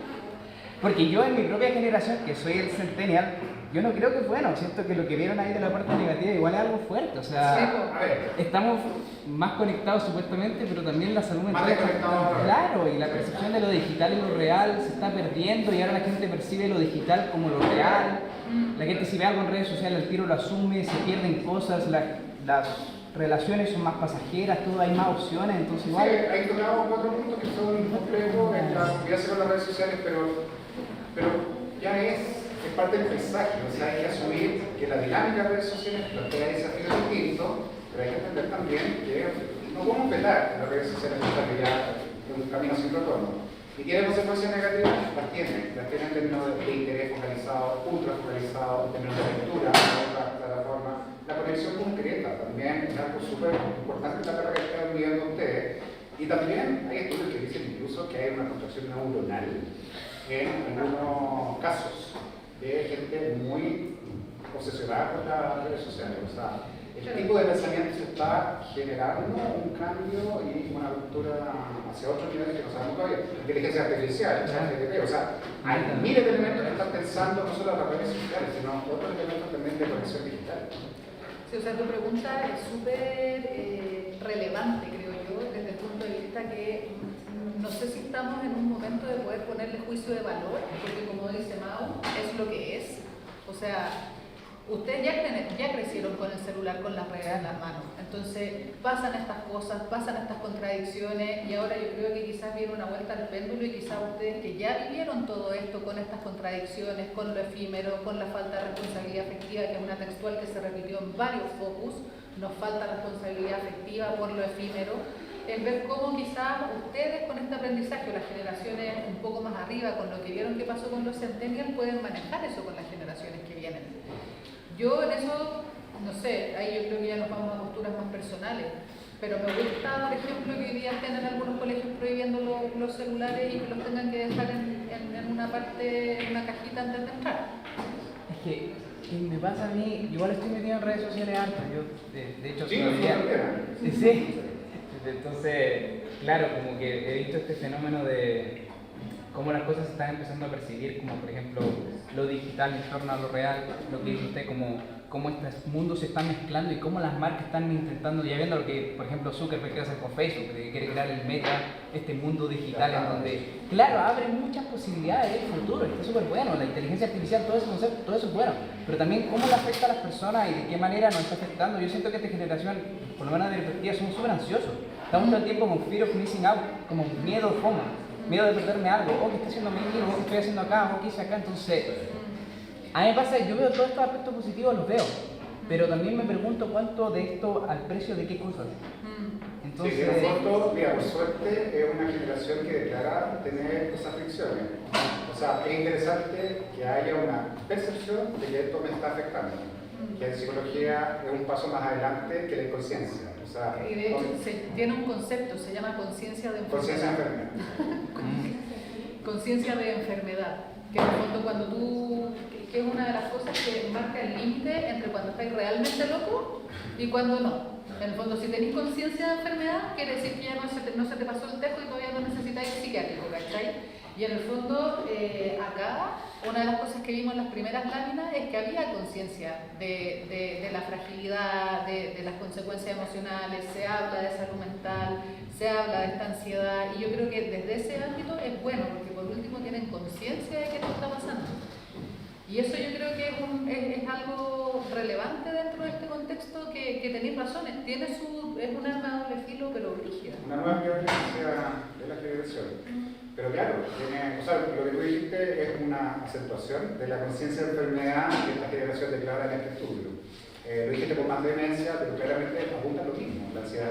Porque yo en mi propia generación, que soy el centennial, yo no creo que es bueno. Siento que lo que vieron ahí de la parte negativa igual es algo fuerte. O sea, Sí, A ver, estamos más conectados supuestamente, pero también la salud mental. Más desconectados. Claro, y la percepción de lo digital y lo real se está perdiendo y ahora la gente percibe lo digital como lo real. La gente si ve algo en redes sociales al tiro lo asume, se pierden cosas, las relaciones son más pasajeras, todo hay más opciones, entonces sí, igual... hay tocado 4 puntos que son complejos en la confianza con las redes sociales, pero ya es parte del paisaje. O sea, hay que asumir que la dinámica de redes sociales plantea desafíos distintos, pero hay que entender también que no podemos vetar que las redes sociales están ya en un camino sin retorno. Y tiene consecuencias negativas, las tiene en términos de interés focalizado, ultra focalizado, en términos de lectura, en otra plataforma. La conexión concreta también es algo súper importante en la etapa que están viviendo ustedes. Y también hay estudios que dicen incluso que hay una construcción neuronal en algunos casos de gente muy obsesionada con las redes sociales. O sea, el tipo de pensamiento se está generando un cambio y una ruptura hacia otros niveles que no sabemos todavía. Inteligencia artificial, o sea, hay miles de elementos que están pensando no solo las redes sociales, sino otros elementos también de conexión digital. Sí, o sea, tu pregunta es súper relevante, creo yo, desde el punto de vista que no sé si estamos en un momento de poder ponerle juicio de valor, porque como dice Mau, es lo que es. O sea, ustedes ya crecieron con el celular, con las redes en las manos. Entonces pasan estas cosas, pasan estas contradicciones y ahora yo creo que quizás viene una vuelta al péndulo y quizás ustedes que ya vivieron todo esto con estas contradicciones, con lo efímero, con la falta de responsabilidad afectiva, que es una textual que se repitió en varios focus, nos falta responsabilidad afectiva por lo efímero. Es ver cómo quizás ustedes con este aprendizaje, o las generaciones un poco más arriba, con lo que vieron que pasó con los centennials, pueden manejar eso con las generaciones que vienen. Yo en eso, no sé, ahí yo creo que ya nos vamos a posturas más personales, pero me gusta, por ejemplo, que hoy día estén en algunos colegios prohibiendo los celulares y que los tengan que dejar en una parte, en una cajita antes de entrar. Es que me pasa a mí, igual estoy metido en redes sociales harto, yo de hecho Sí, sí. Entonces, claro, como que he visto este fenómeno de cómo las cosas se están empezando a percibir, como por ejemplo lo digital en torno a lo real, lo que dice usted, cómo estos mundos se están mezclando y cómo las marcas están intentando, ya viendo lo que por ejemplo Zuckerberg quiere hacer con Facebook, que quiere crear el meta, este mundo digital en donde, claro, abre muchas posibilidades del futuro, está súper bueno, la inteligencia artificial, todo ese concepto, todo eso es bueno, pero también cómo le afecta a las personas y de qué manera nos está afectando. Yo siento que esta generación, por lo menos de perspectiva, somos súper ansiosos, estamos todo el tiempo con fear of missing out, como miedo, FOMO, miedo de perderme algo, o que está haciendo mi hijo, o que estoy haciendo acá, o que hice acá. Entonces, a mí me pasa, yo veo todos estos aspectos positivos, los veo, pero también me pregunto cuánto de esto al precio de qué cosas. Entonces, sí, mira, por suerte es una generación que declara tener esas fricciones. O sea, es interesante que haya una percepción de que esto me está afectando, que en psicología es un paso más adelante que la inconsciencia. O sea, Y de hecho tiene un concepto, se llama conciencia de conciencia de enfermedad. Conciencia de enfermedad, que en el fondo cuando tú, que es una de las cosas que marca el límite entre cuando estás realmente loco y cuando no. En el fondo, si tenés conciencia de enfermedad, quiere decir que ya no se te pasó el tejo y todavía no necesitáis psiquiátrico, ¿cachai? Y en el fondo, acá una de las cosas que vimos en las primeras láminas es que había conciencia de la fragilidad, de las consecuencias emocionales, se habla de salud mental, se habla de esta ansiedad, y yo creo que desde ese ámbito es bueno, porque por último tienen conciencia de que esto está pasando. Y eso yo creo que es algo relevante dentro de este contexto que tenéis razones, es un arma de doble filo, pero rígida. Una nueva violencia de la federación. Pero claro, o sea, lo que tú dijiste es una acentuación de la conciencia de enfermedad que esta generación declara en este estudio. Lo dijiste con más demencia, pero claramente apunta a lo mismo, la ansiedad.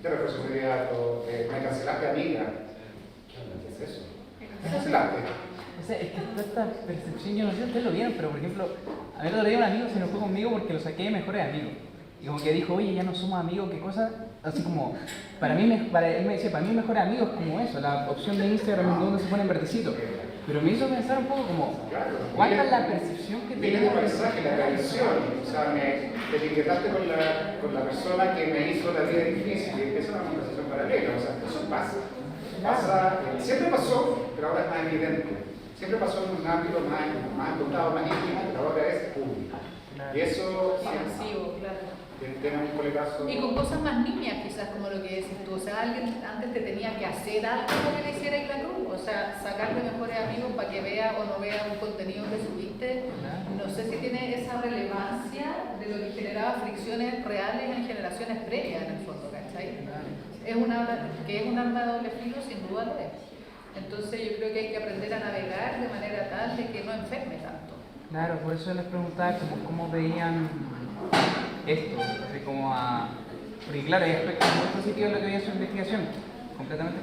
Te refuerzo inmediato, me cancelaste amiga. ¿Qué es eso? ¿Me cancelaste? O sea, es que esta percepción, yo no sé si ustedes lo vieron, pero por ejemplo, a mí el otro día un amigo se enojó conmigo porque lo saqué de mejores amigos. Y como que dijo, oye, ya no somos amigos, ¿qué cosa? Así como, él me decía, para mí mejores amigos es como eso, la opción de Instagram donde se ponen verdecitos. Pero me hizo pensar un poco como, ¿cuál es la percepción que Mira tenemos? tu mensaje, la traición. O sea, te etiquetaste con la persona que me hizo la vida difícil y empieza una conversación paralela. O sea, eso pasa, siempre pasó, pero ahora es más evidente. Siempre pasó en un ámbito más contado, más íntimo, pero ahora es público. Y eso Masivo, claro. tiene un colegazo. Y con cosas más niñas quizás, como lo que decís tú, o sea, alguien antes te tenía que hacer algo para que le hiciera la cruz, o sea, sacar de mejores amigos para que vea o no vea un contenido que subiste, no sé si tiene esa relevancia de lo que generaba fricciones reales en generaciones previas en el fondo, ¿cachai? Es un arma de doble filo, sin duda lo es. Entonces yo creo que hay que aprender a navegar de manera tal de que no enferme tanto. Claro, por eso les preguntaba cómo veían esto, así como porque claro, hay aspectos muy positivos de lo que veía en su investigación, completamente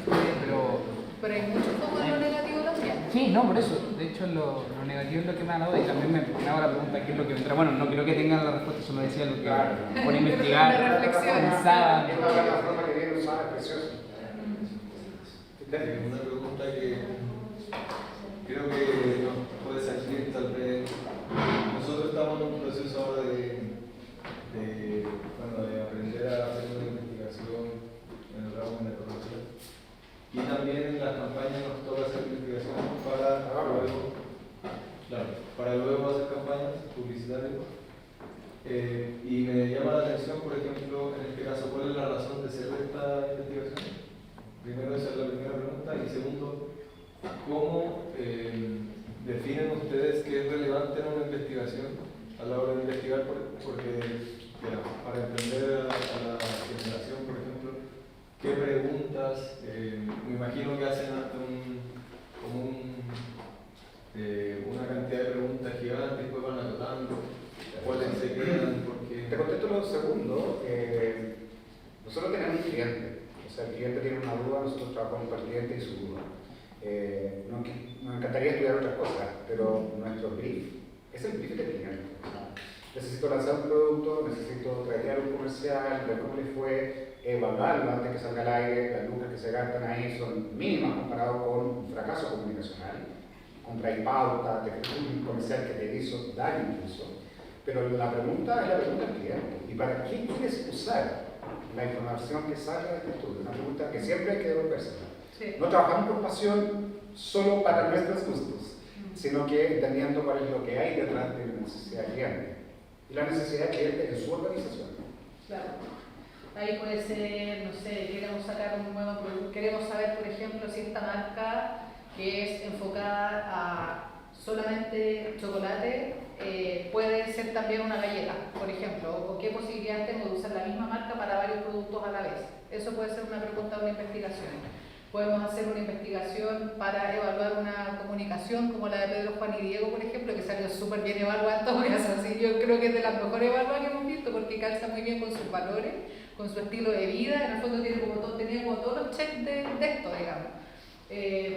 Pero hay mucho foco en lo negativo también. Sí, no, por eso, de hecho lo negativo es lo que me ha dado y también me hago la pregunta, ¿qué es lo que vendrá? Bueno, no creo que tengan la respuesta, solo decía lo que por investigar, pensaba. Es una plataforma que viene usada, es preciosa. Una pregunta que creo que nos puede salir tal vez. Nosotros estamos en un proceso ahora de aprender a hacer una investigación en el ramo de metodología. Y también en las campañas nos toca hacer investigación para luego hacer campañas publicitarias. Y me llama la atención, por ejemplo, en este caso, ¿cuál es la razón de ser de esta investigación? Primero, esa es la primera pregunta. Y segundo, ¿cómo definen ustedes qué es relevante en una investigación a la hora de investigar? Porque para entender a la generación, por ejemplo, ¿qué preguntas? Me imagino que hacen hasta una cantidad de preguntas gigantes, después van anotando cuáles se quedan. Porque... Te contesto lo segundo. Nosotros tenemos un cliente. O sea, el cliente tiene una duda, nosotros trabajamos con el cliente y su duda. Nos encantaría estudiar otras cosas, pero nuestro brief es el brief del cliente. Necesito lanzar un producto, necesito traer un comercial, ver cómo le fue, evaluarlo antes que salga al aire. Las lucas que se gastan ahí son mínimas comparado con un fracaso comunicacional. Comprar pauta, un comercial que te hizo daño incluso. Pero la pregunta es la pregunta del cliente. ¿Y para qué quieres usar la información que salga de este estudio? Una pregunta que siempre hay que devolverse. Sí. No trabajamos por pasión solo para nuestros gustos, sino que entendiendo cuál es lo que hay detrás de la necesidad del cliente. Y la necesidad del cliente en su organización. Claro. Ahí puede ser, no sé, queremos sacar un nuevo producto, queremos saber, por ejemplo, si esta marca que es enfocada a solamente chocolate puede ser también una galleta, por ejemplo, o qué posibilidades tengo de usar la misma marca para varios productos a la vez. Eso puede ser una pregunta de una investigación. Podemos hacer una investigación para evaluar una comunicación como la de Pedro, Juan y Diego, por ejemplo, que salió súper bien evaluada en todo caso. Así, yo creo que es de las mejores evaluadas que hemos visto porque calza muy bien con sus valores, con su estilo de vida. En el fondo tiene tenía como todos los checks de esto, digamos.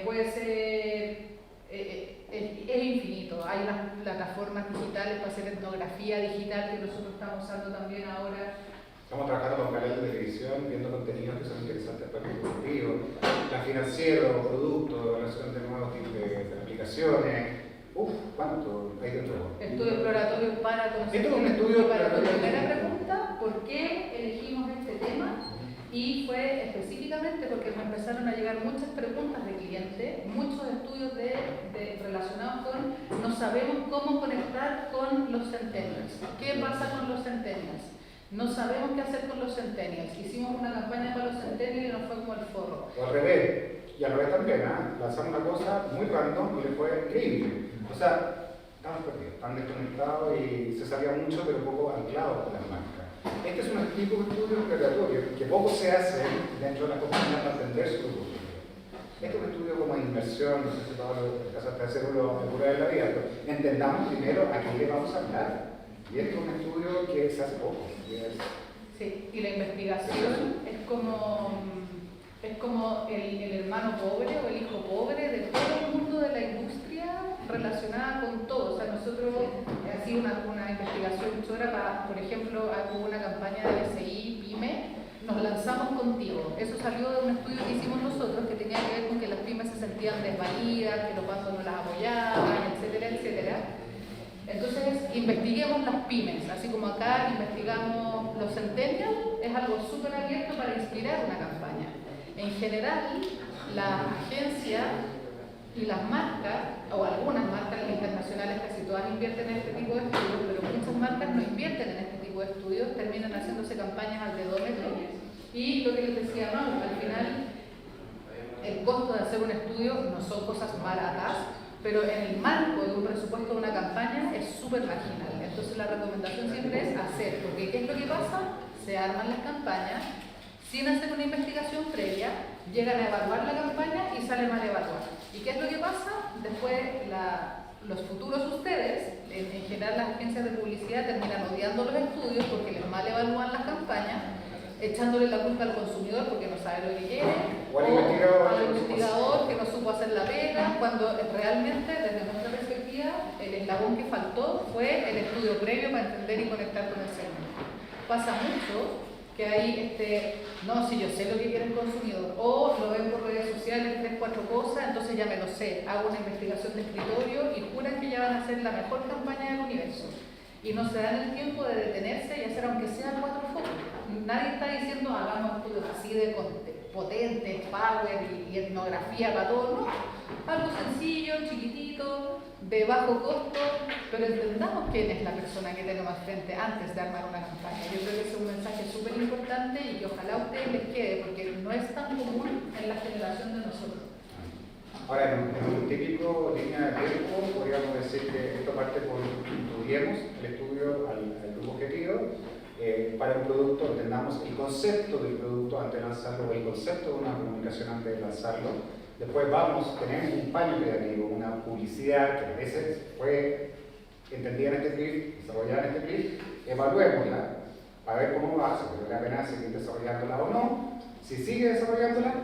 Puede ser... es infinito. Hay unas plataformas digitales para hacer etnografía digital que nosotros estamos usando también ahora. Estamos trabajando con canales de televisión, viendo contenidos que son interesantes para el ejecutivo, plan financiero, productos, evaluación de nuevos tipos de aplicaciones. ¿Cuánto hay dentro? Estudio exploratorio para conocer. Esto es un estudio y para tu exploratorio. primera pregunta, ¿por qué elegimos este tema? Y fue específicamente porque me empezaron a llegar muchas preguntas de clientes, muchos estudios relacionados con no sabemos cómo conectar con los centennials. ¿Qué pasa con los centennials? No sabemos qué hacer con los centennials. Hicimos una campaña para los centennials y nos fue como el forro. O al revés, y al revés también, lanzamos una cosa muy random y le fue increíble. O sea, estaban perdidos, estaban desconectados y se sabía mucho, pero poco anclados con las marcas. Este es un tipo de estudio preparatorio que poco se hace dentro de las compañías para entender su producto. Este es un estudio como de inversión, no sé si Pablo alcanzaste a hacerlo en pura de la vida, pero entendamos primero a quién le vamos a hablar. Y este es un estudio que se hace poco. Sí, y la investigación es como el hermano pobre o el hijo pobre de todo el mundo de la industria relacionada con todo. O sea, nosotros ha sido una investigación chora para, por ejemplo, hubo una campaña de BCI, PYME, nos lanzamos contigo. Eso salió de un estudio que hicimos nosotros que tenía que ver con que las pymes se sentían desvalidas, que los bancos no las apoyaban, etcétera, etcétera. Entonces, investiguemos las pymes, así como acá investigamos los centennials, es algo súper abierto para inspirar una campaña. En general, las agencias y las marcas, o algunas marcas internacionales, casi todas invierten en este tipo de estudios, pero muchas marcas no invierten en este tipo de estudios, terminan haciéndose campañas al dedómetro. Y lo que les decía, no, al final, el costo de hacer un estudio no son cosas baratas, pero en el marco de un presupuesto de una campaña es súper marginal. Entonces la recomendación siempre es hacer, porque ¿qué es lo que pasa? Se arman las campañas sin hacer una investigación previa, llegan a evaluar la campaña y sale mal evaluada. ¿Y qué es lo que pasa? Después los futuros ustedes, en general las agencias de publicidad terminan odiando los estudios porque les mal evalúan las campañas, echándole la culpa al consumidor porque no sabe lo que quiere, o al investigador que no supo hacer la pega, cuando realmente desde nuestra perspectiva el eslabón que faltó fue el estudio previo para entender y conectar con el segmento. Pasa mucho que hay no, si yo sé lo que quiere el consumidor, o lo ven por redes sociales, 3, 4 cosas, entonces ya me lo sé, hago una investigación de escritorio y juran que ya van a hacer la mejor campaña del universo. Y no se dan el tiempo de detenerse y hacer aunque sea 4 focos. Nadie está diciendo hagamos estudios así de potentes, power y etnografía para todo, no. Algo sencillo, chiquitito, de bajo costo, pero entendamos quién es la persona que tenemos frente antes de armar una campaña. Yo creo que ese es un mensaje súper importante y que ojalá a ustedes les quede, porque no es tan común en la generación de nosotros. Ahora, en un típico línea de tiempo, podríamos decir que esto parte por introducimos el estudio al grupo objetivo. Para un producto entendamos el concepto del producto antes de lanzarlo o el concepto de una comunicación antes de lanzarlo. Después tenemos un paño creativo, una publicidad que a veces fue entendida en este clip, desarrollada en este clip, evaluémosla para ver cómo va, si vale la pena seguir desarrollándola o no. Si sigue desarrollándola,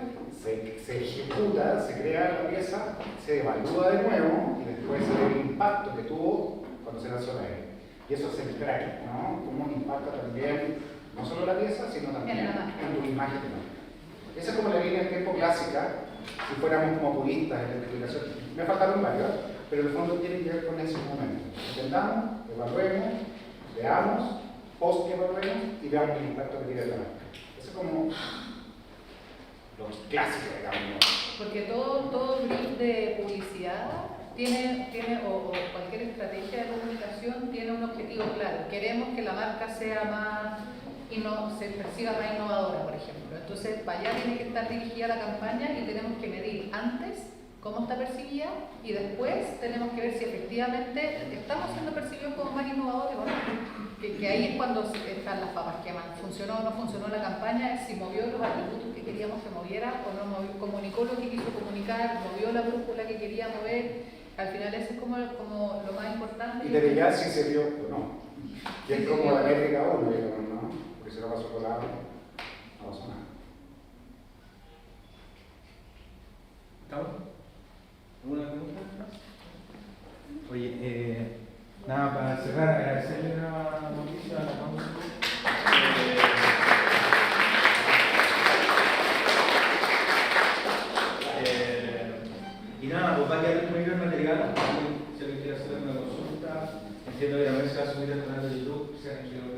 se ejecuta, se crea la pieza, se evalúa de nuevo y después se ve el impacto que tuvo cuando se lanzó la idea. Y eso es el tracking, ¿no? Cómo impacta también, no solo la pieza, sino también en tu imagen. Esa es como la línea de tiempo clásica, si fuéramos como puristas en la investigación. Me faltaron varios, pero en el fondo tienen que ver con ese momento. Entendamos, evaluemos, veamos, post-evaluemos y veamos el impacto que tiene la marca. Eso es como los clásicos, digamos. Porque todo brief de publicidad o cualquier estrategia de comunicación tiene un objetivo claro. Queremos que la marca sea se perciba más innovadora, por ejemplo. Entonces, para allá tiene que estar dirigida la campaña y tenemos que medir antes cómo está percibida y después tenemos que ver si efectivamente estamos siendo percibidos como más innovadores o no. Que ahí es cuando están las papas queman. ¿Funcionó o no funcionó la campaña? Si movió los atributos que queríamos que moviera o no movió, comunicó lo que quiso comunicar, movió la brújula que quería mover. Al final eso es como lo más importante. Y desde ya si se vio o no. Que es como la métrica 1, ¿no? Porque si no pasó por lado, no pasó nada. ¿Estamos? ¿Alguna pregunta? Oye, nada, para cerrar, agradecerle a Mauricio, a la Paula. Y nada, pues va a quedar disponible el material. Si alguien quiere hacer una consulta, entiendo que también se va a subir al canal de YouTube, si alguien quiere